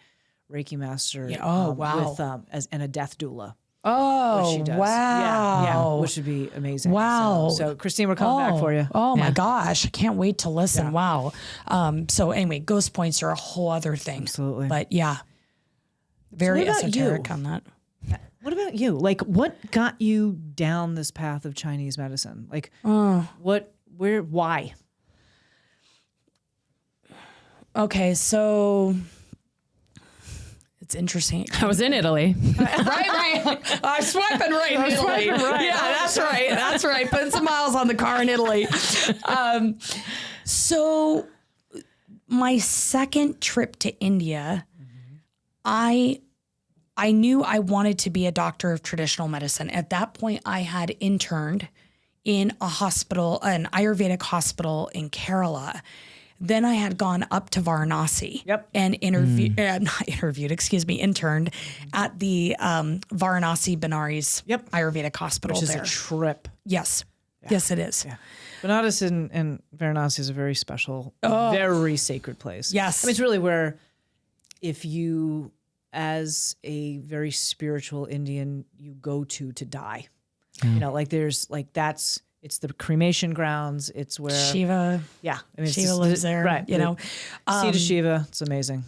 Reiki master. With and a death doula. Oh, she does. wow. Yeah, which would be amazing. Wow. So Christine, we're coming back for you. Oh my gosh. I can't wait to listen. Wow. So anyway, ghost points are a whole other thing. Absolutely. But yeah, very what about esoteric you? on that. What about you? Like, what got you down this path of Chinese medicine? Like, why? Okay, so it's interesting. I was in Italy. right. I'm swiping right in Italy. Yeah, that's right. Putting some miles on the car in Italy. So my second trip to India, I knew I wanted to be a doctor of traditional medicine. At that point, I had interned in a hospital, an Ayurvedic hospital in Kerala. Then I had gone up to Varanasi and interned at the Varanasi Benares Ayurvedic hospital Which is there. a trip. Yes. Yes, it is. Yeah. Benares and Varanasi is a very special, very sacred place. Yes. I mean, it's really where if you, as a very spiritual Indian, you go to die. You know, like it's the cremation grounds. It's where Shiva. Yeah. I mean, Shiva lives there. Right. You know, Seat of Shiva. It's amazing.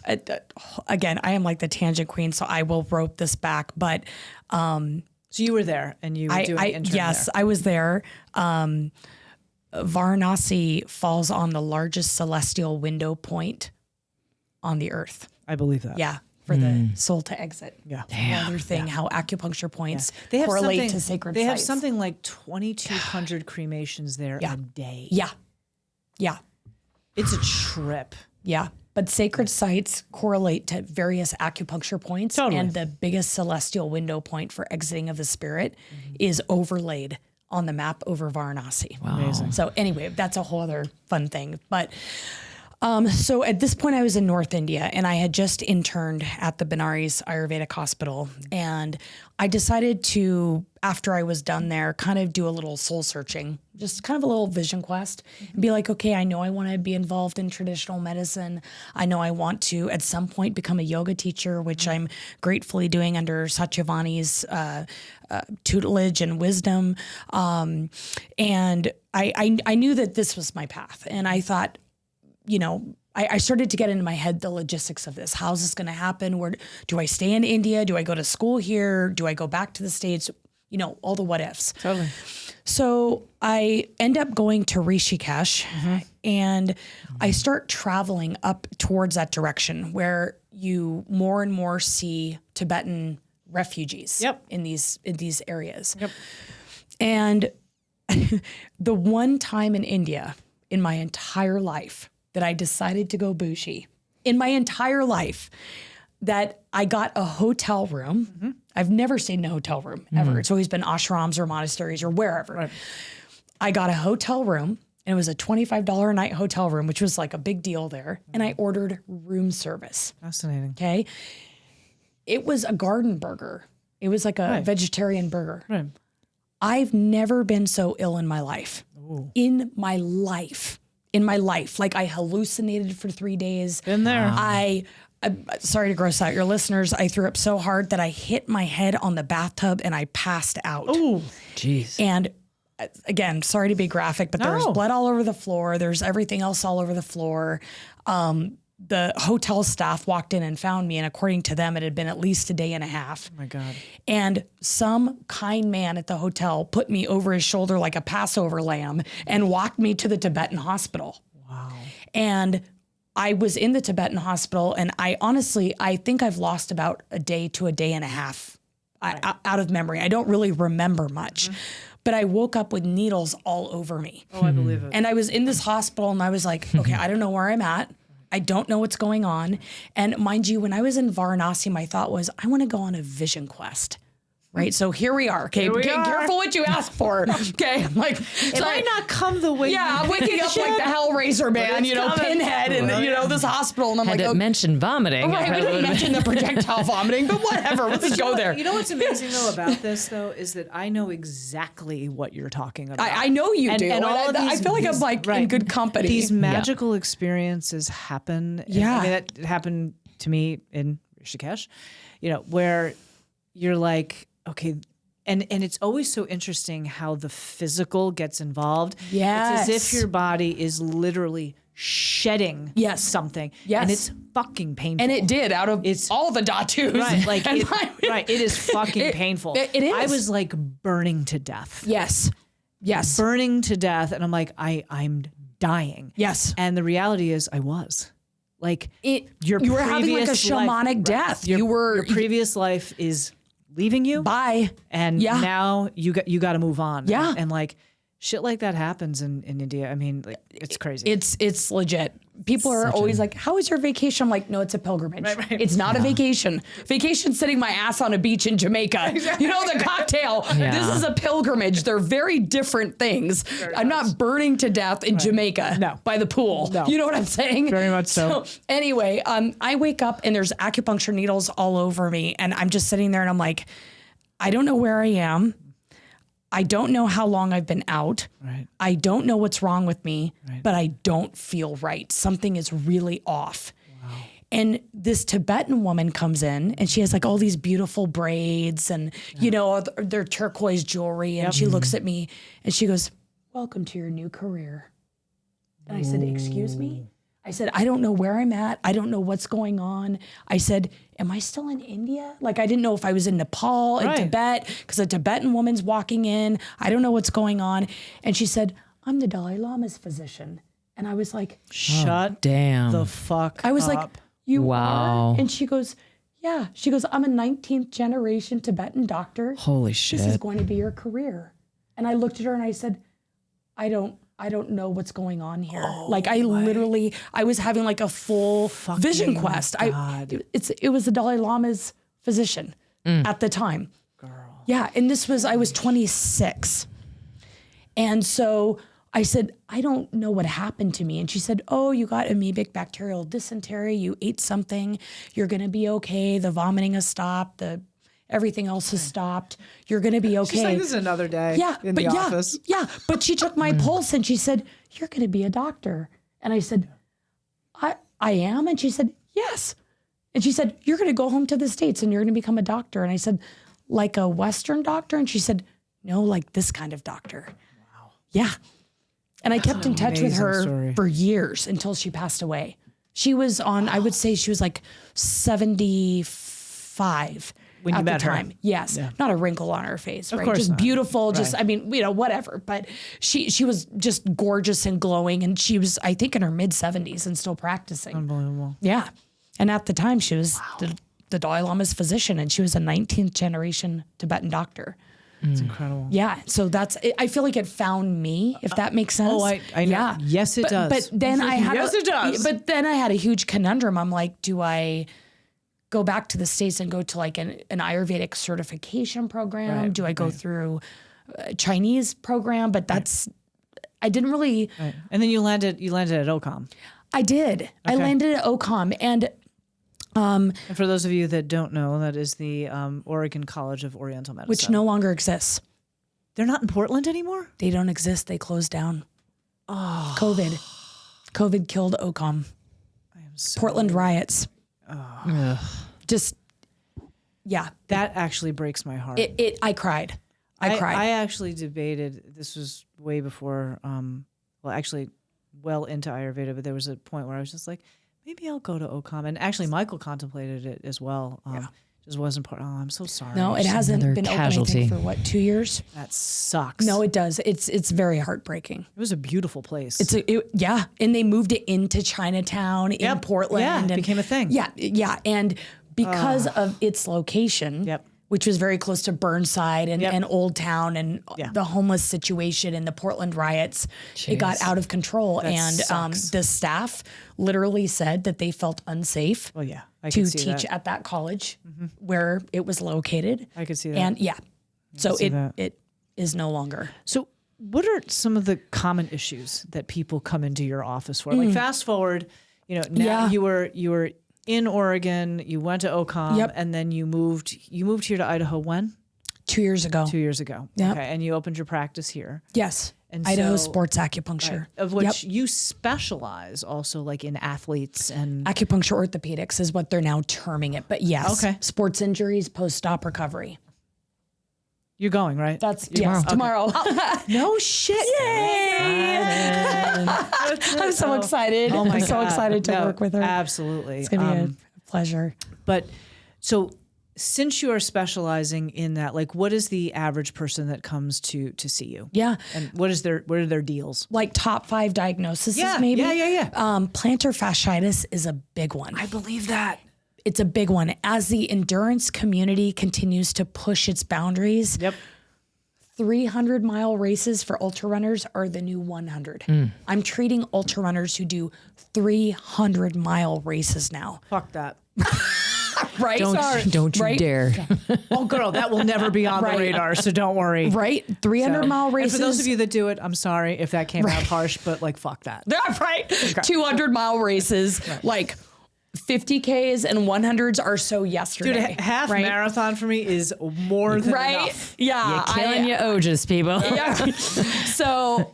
Again, I am like the tangent queen, so I will rope this back. But so you were there and you were doing an intern yes, there. I was there. Varanasi falls on the largest celestial window point on the earth. I believe that. Yeah. For the soul to exit. Yeah. Another thing, how acupuncture points They have correlate to sacred They have sites. something like 2,200 cremations there a day. Yeah. Yeah. It's a trip. Yeah. But sacred sites correlate to various acupuncture points. Totally. And the biggest celestial window point for exiting of the spirit is overlaid on the map over Varanasi. Wow. Amazing. So anyway, that's a whole other fun thing. But so at this point I was in North India and I had just interned at the Benares Ayurvedic Hospital. And I decided to, after I was done there, kind of do a little soul searching, just kind of a little vision quest and be like, okay, I know I want to be involved in traditional medicine. I know I want to at some point become a yoga teacher, which I'm gratefully doing under Satyavani's tutelage and wisdom. And I knew that this was my path. And I thought, you know, I started to get into my head the logistics of this. How's this going to happen? Where do I stay in India? Do I go to school here? Do I go back to the States? You know, all the what ifs. Totally. So I end up going to Rishikesh and I start traveling up towards that direction where you more and more see Tibetan refugees in these areas. Yep. And the one time in India in my entire life that I decided to go Bushi, in my entire life, that I got a hotel room. I've never stayed in a hotel room ever. It's always been ashrams or monasteries or wherever. Right. I got a hotel room and it was a $25 a night hotel room, which was like a big deal there. And I ordered room service. Fascinating. Okay. It was a garden burger. It was like a vegetarian burger. Right. I've never been so ill in my life. Ooh. In my life. Like I hallucinated for 3 days. Been there. I'm sorry to gross out your listeners. I threw up so hard that I hit my head on the bathtub and I passed out. Oh, jeez. And again, sorry to be graphic, but there's blood all over the floor. There's everything else all over the floor. the hotel staff walked in and found me, and according to them, it had been at least a day and a half. Oh my God. And some kind man at the hotel put me over his shoulder like a Passover lamb and walked me to the Tibetan hospital. Wow. And I was in the Tibetan hospital, and I think I've lost about a day to a day and a half out of memory. I don't really remember much. But I woke up with needles all over me. Oh, I believe it. And I was in this hospital, and I was like, okay, I don't know where I'm at. I don't know what's going on. And mind you, when I was in Varanasi, my thought was, I want to go on a vision quest. Right. So here we are. Okay. Careful what you ask for. Okay. I'm like, it might not come the way. Yeah. I'm waking up like the Hellraiser man, Pinhead and, this hospital. And I'm Had like, it mentioned vomiting. Right. We didn't mention the projectile vomiting, but whatever. Let's go there. You know what's amazing though about this though, is that I know exactly what you're talking about. I know you do. And all of I feel like I'm like in good company. These magical experiences happen. Yeah. I mean, that happened to me in Rishikesh, where you're like, okay, and it's always so interesting how the physical gets involved. Yes. It's as if your body is literally shedding something. Yes. And it's fucking painful. And it did out of all the datus. Right. Like it is fucking painful. It is. I was like burning to death. Yes. Burning to death. And I'm like, I'm dying. Yes. And the reality is I was. Like you were having like a shamanic death. Your previous life is leaving you. Bye. And now you got to move on. Yeah. And like shit like that happens in India. I mean, like, it's crazy. It's legit. People are always like, how was your vacation? I'm like, no, it's a pilgrimage. Right. It's not a vacation. Vacation sitting my ass on a beach in Jamaica. Exactly. The cocktail. Yeah. This is a pilgrimage. They're very different things. I'm not burning to death in Jamaica by the pool. No. You know what I'm saying? Very much so. Anyway, I wake up and there's acupuncture needles all over me. And I'm just sitting there and I'm like, I don't know where I am. I don't know how long I've been out. Right. I don't know what's wrong with me, but I don't feel right. Something is really off. Wow. And this Tibetan woman comes in and she has like all these beautiful braids and, their turquoise jewelry. And she looks at me and she goes, welcome to your new career. And I said, excuse me? I said, I don't know where I'm at. I don't know what's going on. I said, am I still in India? Like, I didn't know if I was in Nepal, in Tibet, because a Tibetan woman's walking in. I don't know what's going on. And she said, I'm the Dalai Lama's physician. And I was like, shut the fuck up. I was like, you are? And she goes, yeah. She goes, I'm a 19th generation Tibetan doctor. Holy shit. This is going to be your career. And I looked at her and I said, I don't know what's going on here. I was having like a full vision quest. It was the Dalai Lama's physician at the time. Girl. Yeah. And I was 26. And so I said, I don't know what happened to me. And she said, oh, you got amoebic bacterial dysentery. You ate something. You're going to be okay. The vomiting has stopped. Everything else has stopped. You're going to be okay. She's like, this is another day in the office. Yeah, but she took my pulse and she said, you're going to be a doctor. And I said, I am? And she said, yes. And she said, you're going to go home to the States and you're going to become a doctor. And I said, like a Western doctor? And she said, no, like this kind of doctor. Wow. Yeah. And I kept in touch with her for years until she passed away. She was on, I would say she was like 75. When you met her. Yes. Yeah. Not a wrinkle on her face, right? Just not. Beautiful, just, I mean, whatever. But she was just gorgeous and glowing. And she was, I think, in her mid 70s and still practicing. Unbelievable. Yeah. And at the time she was the Dalai Lama's physician and she was a 19th generation Tibetan doctor. It's incredible. Yeah. So I feel like it found me, if that makes sense. Oh, I know. Yeah. Yes, it does. But then it does. But then I had a huge conundrum. I'm like, do I go back to the States and go to like an Ayurvedic certification program? Right, do I go through a Chinese program? But I didn't really. Right. And then you landed at OCOM. I did. Okay. I landed at OCOM. And for those of you that don't know, that is the Oregon College of Oriental Medicine. Which no longer exists. They're not in Portland anymore? They don't exist. They closed down. Oh. COVID killed OCOM. I am so Portland riots. Oh. Just, yeah. That actually breaks my heart. I cried. I cried. I actually debated, this was way before, well into Ayurveda, but there was a point where I was just like, maybe I'll go to OCOM. And actually, Michael contemplated it as well. Just wasn't part. Oh, I'm so sorry. No, it hasn't another been casualty. open, I think, for what, 2 years? That sucks. No, it does. It's very heartbreaking. It was a beautiful place. Yeah, and they moved it into Chinatown in Portland. Yeah, it and became a thing. Yeah, and because of its location, which was very close to Burnside and Old Town and the homeless situation and the Portland riots, it got out of control. The staff literally said that they felt unsafe to teach at that college where it was located. I could see that. And so it is no longer. So what are some of the common issues that people come into your office for? Like fast forward, now you were in Oregon, you went to OCOM, and then you moved here to Idaho when? 2 years ago. 2 years ago. Yep. Okay. And you opened your practice here. Yes. And Idaho Sports Acupuncture. Right, of which you specialize also like in athletes and acupuncture orthopedics is what they're now terming it. But yes, sports injuries, post-op recovery. You're going, right? That's tomorrow. No shit. Yay! I'm so excited. Oh my I'm so excited to work with her. Absolutely. It's going to be a pleasure. But so since you are specializing in that, like what is the average person that comes to see you? Yeah. And what are their deals? Like top 5 diagnoses maybe? Yeah. Plantar fasciitis is a big one. I believe that. It's a big one. As the endurance community continues to push its boundaries, 300-mile races for ultra runners are the new 100. I'm treating ultra runners who do 300-mile races now. Fuck that. Right? Don't you dare. Oh, girl, that will never be on the radar, so don't worry. Right? 300-mile races. And for those of you that do it, I'm sorry if that came out harsh, but like, fuck that. That's right. 200-mile races, like 50Ks and 100s are so yesterday. Dude, a half marathon for me is more than enough. Yeah. You're killing your ojas, people. Yeah. So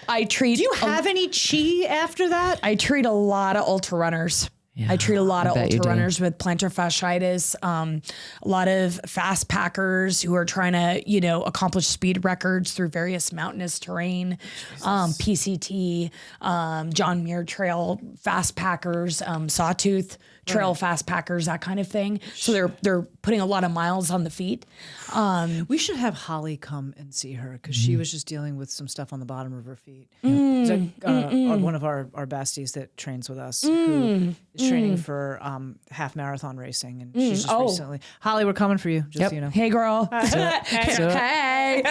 I treat... Do you have any chi after that? I treat a lot of ultra runners. I treat a lot of ultra runners with plantar fasciitis, a lot of fast packers who are trying to, accomplish speed records through various mountainous terrain, PCT, John Muir Trail fast packers, Sawtooth Trail fast packers, that kind of thing. So they're putting a lot of miles on the feet. We should have Holly come and see her because she was just dealing with some stuff on the bottom of her feet. One of our besties that trains with us who is training for half marathon racing, and she's just recently. Holly, we're coming for you. Just so you know. Hey, girl. Hey.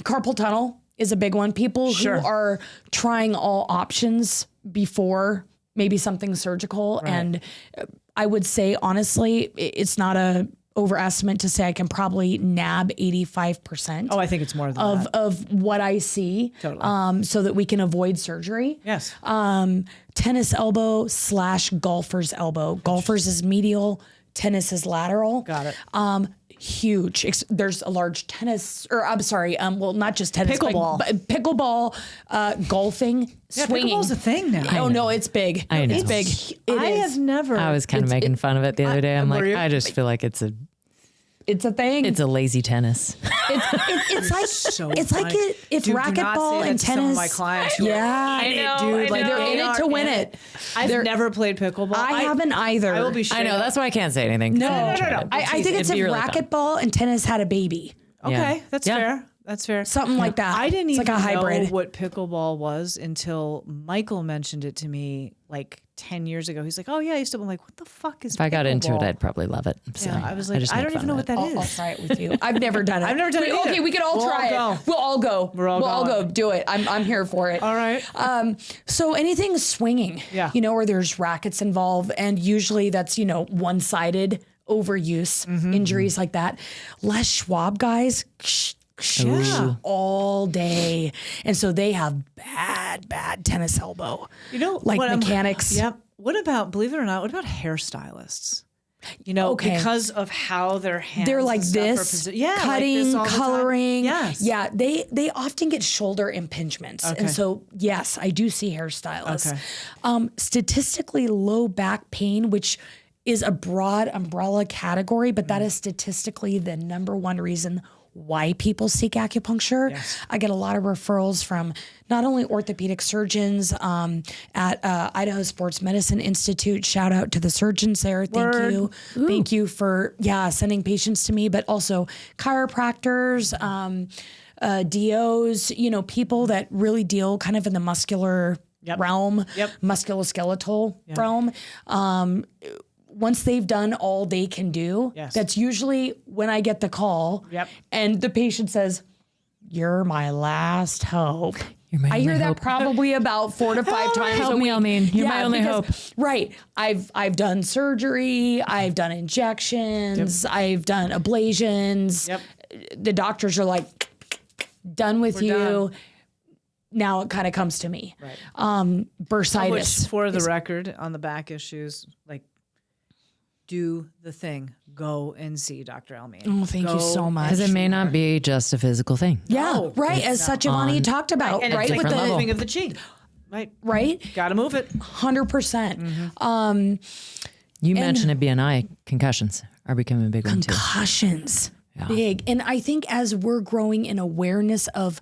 Carpal tunnel is a big one. People who are trying all options before maybe something surgical, and I would say honestly, it's not a overestimate to say I can probably nab 85%. Oh, I think it's more than that. Of what I see, so that we can avoid surgery. Yes. Tennis elbow / golfer's elbow. Golfer's is medial, tennis is lateral. Got it. Huge. There's a large tennis, or I'm sorry, well, not just tennis, pickleball, but pickleball, golfing, swinging. Pickleball's a thing now. Oh no, it's big. I know. It's big. have never. I was kind of making fun of it the other day. I'm like, I just feel like it's a thing. It's a lazy tennis. It's like so it's funny. like if Dude, racquetball and tennis. Some of my clients who I know. Dude, like they're in it to win it. I've never played pickleball. I haven't either. I will be straight I know, up. that's why I can't say anything. No. I I think it's if really fun. racquetball and tennis had a baby. Okay, that's fair. That's fair. Something like that. I didn't it's even like a hybrid. know what pickleball was until Michael mentioned it to me like 10 years ago. He's like, oh yeah, I used to. I'm like, what the fuck is If I got into it, I'd probably love it. So I was like, I don't even know what that is. I'll try it with you. I've never done it. I've never done it either. Okay, we can all try it. We'll all go. We'll all go. Do it. I'm here for it. All right. So anything swinging, where there's rackets involved, and usually that's, one-sided overuse, injuries like that. Les Schwab guys, all day. And so they have bad tennis elbow. Like mechanics. What about, believe it or not, what about hairstylists? Because of how their hands they're like and this, stuff are cutting, like this coloring. Yes. Yeah, they often get shoulder impingements. Okay. And so, yes, I do see hairstylists. Statistically, low back pain, which is a broad umbrella category, but that is statistically the number one reason why people seek acupuncture. Yes. I get a lot of referrals from not only orthopedic surgeons at Idaho Sports Medicine Institute. Shout out to the surgeons there. Thank you. Thank you for sending patients to me, but also chiropractors, DOs, people that really deal kind of in the muscular realm, musculoskeletal realm. Once they've done all they can do, that's usually when I get the call and the patient says, "You're my last hope." I hear that probably about 4 to 5 times Help a me, week. Almine. You're my only hope. Right. I've done surgery. I've done injections. I've done ablations. The doctors are like, done with you. Done. Now it kind of comes to me. Right. Bursitis. Which, for the record, on the back issues, like, do the thing. Go and see Dr. Almine. Oh, thank you so much. Because it may not be just a physical thing. Yeah, right. As Satyavani talked about, and right? With the moving of the chi. Right. Got to move it. 100%. You mentioned a BNI, concussions are becoming a big one too. Concussions, big. And I think as we're growing in awareness of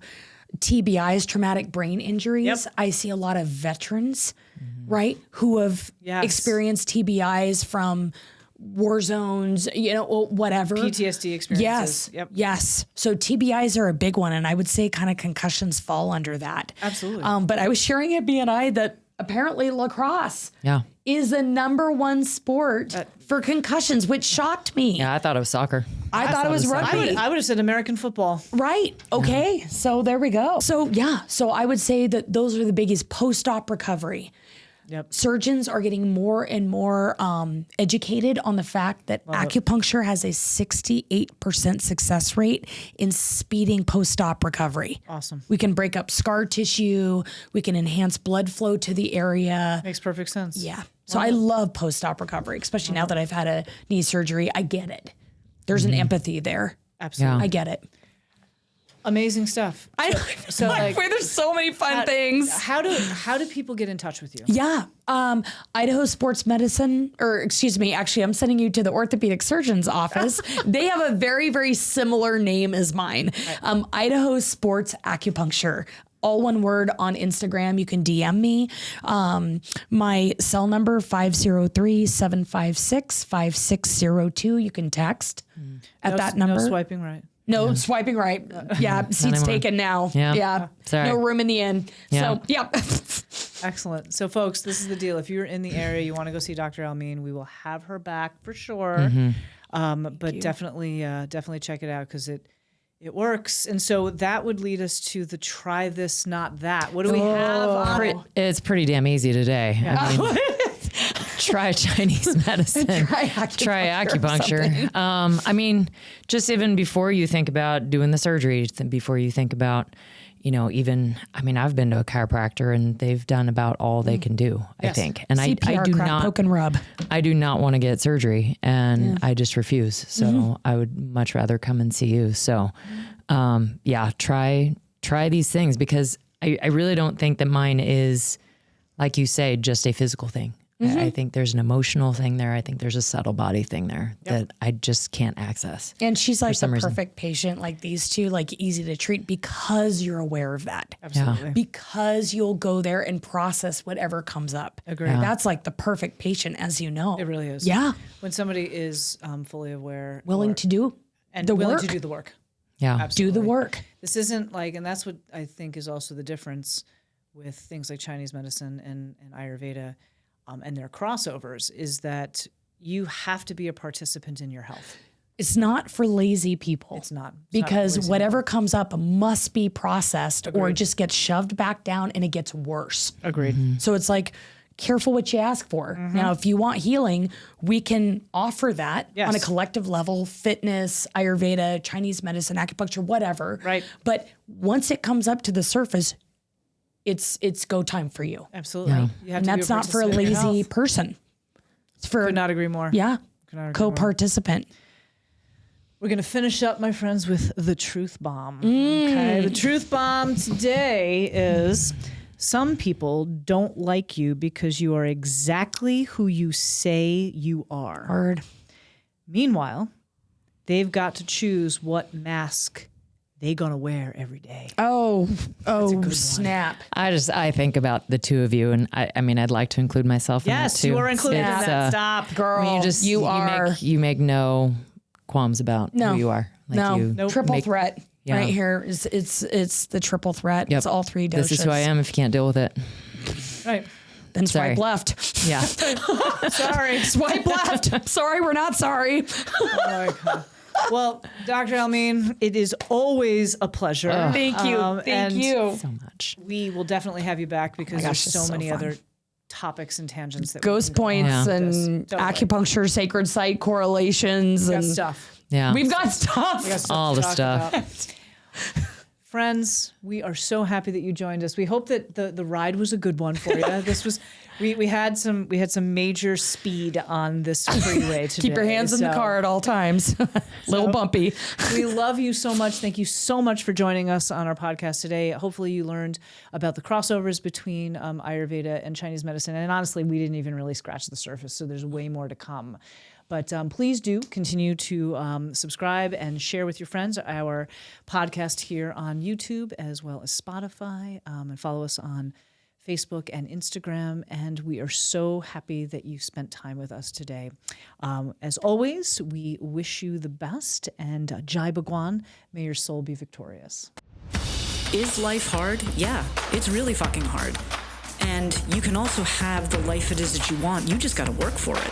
TBIs, traumatic brain injuries, I see a lot of veterans, right, who have experienced TBIs from war zones, whatever. PTSD experiences. Yes. So TBIs are a big one. And I would say kind of concussions fall under that. Absolutely. But I was sharing at BNI that apparently lacrosse is the #1 sport for concussions, which shocked me. Yeah, I thought it was soccer. I thought it was rugby. I would have said American football. Right. Okay. So there we go. So So I would say that those are the biggies. Post-op recovery. Surgeons are getting more and more educated on the fact that acupuncture has a 68% success rate in speeding post-op recovery. Awesome. We can break up scar tissue. We can enhance blood flow to the area. Makes perfect sense. Yeah. So I love post-op recovery, especially now that I've had a knee surgery. I get it. There's an empathy there. Absolutely. I get it. Amazing stuff. So there's so many fun things. How do people get in touch with you? Yeah. Idaho Sports Medicine, actually, I'm sending you to the orthopedic surgeon's office. They have a very, very similar name as mine. Idaho Sports Acupuncture. All one word on Instagram. You can DM me. My cell number, 503-756-5602. You can text at that number. No swiping right. No, swiping right. Seats taken now. Yeah. Sorry. No room in the inn. So, Excellent. So, folks, this is the deal. If you're in the area, you want to go see Dr. Almine, we will have her back for sure. But definitely check it out because it works. And so that would lead us to the try this, not that. What do we have? It's pretty damn easy today. I mean, try Chinese medicine. Try acupuncture. I mean, just even before you think about doing the surgery, before you think about, I've been to a chiropractor and they've done about all they can do, I think. And CPR, I do not poke and rub. I do not want to get surgery and I just refuse. So I would much rather come and see you. So, try these things because I really don't think that mine is, like you say, just a physical thing. I think there's an emotional thing there. I think there's a subtle body thing there that I just can't access. And she's like the perfect patient, like these two, like easy to treat because you're aware of that. Absolutely. Because you'll go there and process whatever comes up. Agreed. Yeah. That's like the perfect patient, as you know. It really is. Yeah. When somebody is fully aware. Willing to do the willing work. to do the work. Yeah. Absolutely. Do the work. This isn't like, and that's what I think is also the difference with things like Chinese medicine and Ayurveda. And their crossovers is that you have to be a participant in your health. It's not for lazy people. It's not. Because whatever comes up must be processed or it just gets shoved back down and it gets worse. Agreed. So it's like, careful what you ask for. Now, if you want healing, we can offer that on a collective level, fitness, Ayurveda, Chinese medicine, acupuncture, whatever. Right. But once it comes up to the surface, it's go time for you. Absolutely. Yeah. You have And to be that's not for a participant in your lazy health. person. It's for Could not agree more. Yeah. Could not agree more. Co-participant. We're going to finish up, my friends, with the truth bomb. Okay. The truth bomb today is some people don't like you because you are exactly who you say you are. Hard. Meanwhile, they've got to choose what mask they're going to wear every day. Oh, snap. I think about the two of you, and I mean, I'd like to include myself in that too. Yes, you are included in that. Stop. Girl, I mean, you make no qualms about who you are. Like triple threat. Yeah. Right here is it's the triple threat. Yep. It's all three doshas. This is who I am if you can't deal with it. Right. Then Sorry. swipe left. Yeah. Sorry. Swipe left. Sorry, we're not sorry. Oh my God. Well, Dr. Almine, it is always a pleasure. Thank you. Thank you So much. We will definitely have you back because gosh, there's this so is so many fun. other topics and tangents that Ghost we can go points on with and this. Totally. acupuncture, sacred site correlations. We got and stuff. Yeah. We've got stuff. We got stuff All to the talk stuff. about. Friends, we are so happy that you joined us. We hope that the ride was a good one for you. This was we had some major speed on this freeway today. Keep your hands in the car at all times. Little bumpy. We love you so much. Thank you so much for joining us on our podcast today. Hopefully you learned about the crossovers between Ayurveda and Chinese medicine. And honestly, we didn't even really scratch the surface, so there's way more to come. But please do continue to subscribe and share with your friends our podcast here on YouTube as well as Spotify, and follow us on Facebook and Instagram. And we are so happy that you spent time with us today. As always, we wish you the best, and Jai Bhagwan, may your soul be victorious. Is life hard? Yeah, it's really fucking hard. And you can also have the life it is that you want. You just got to work for it.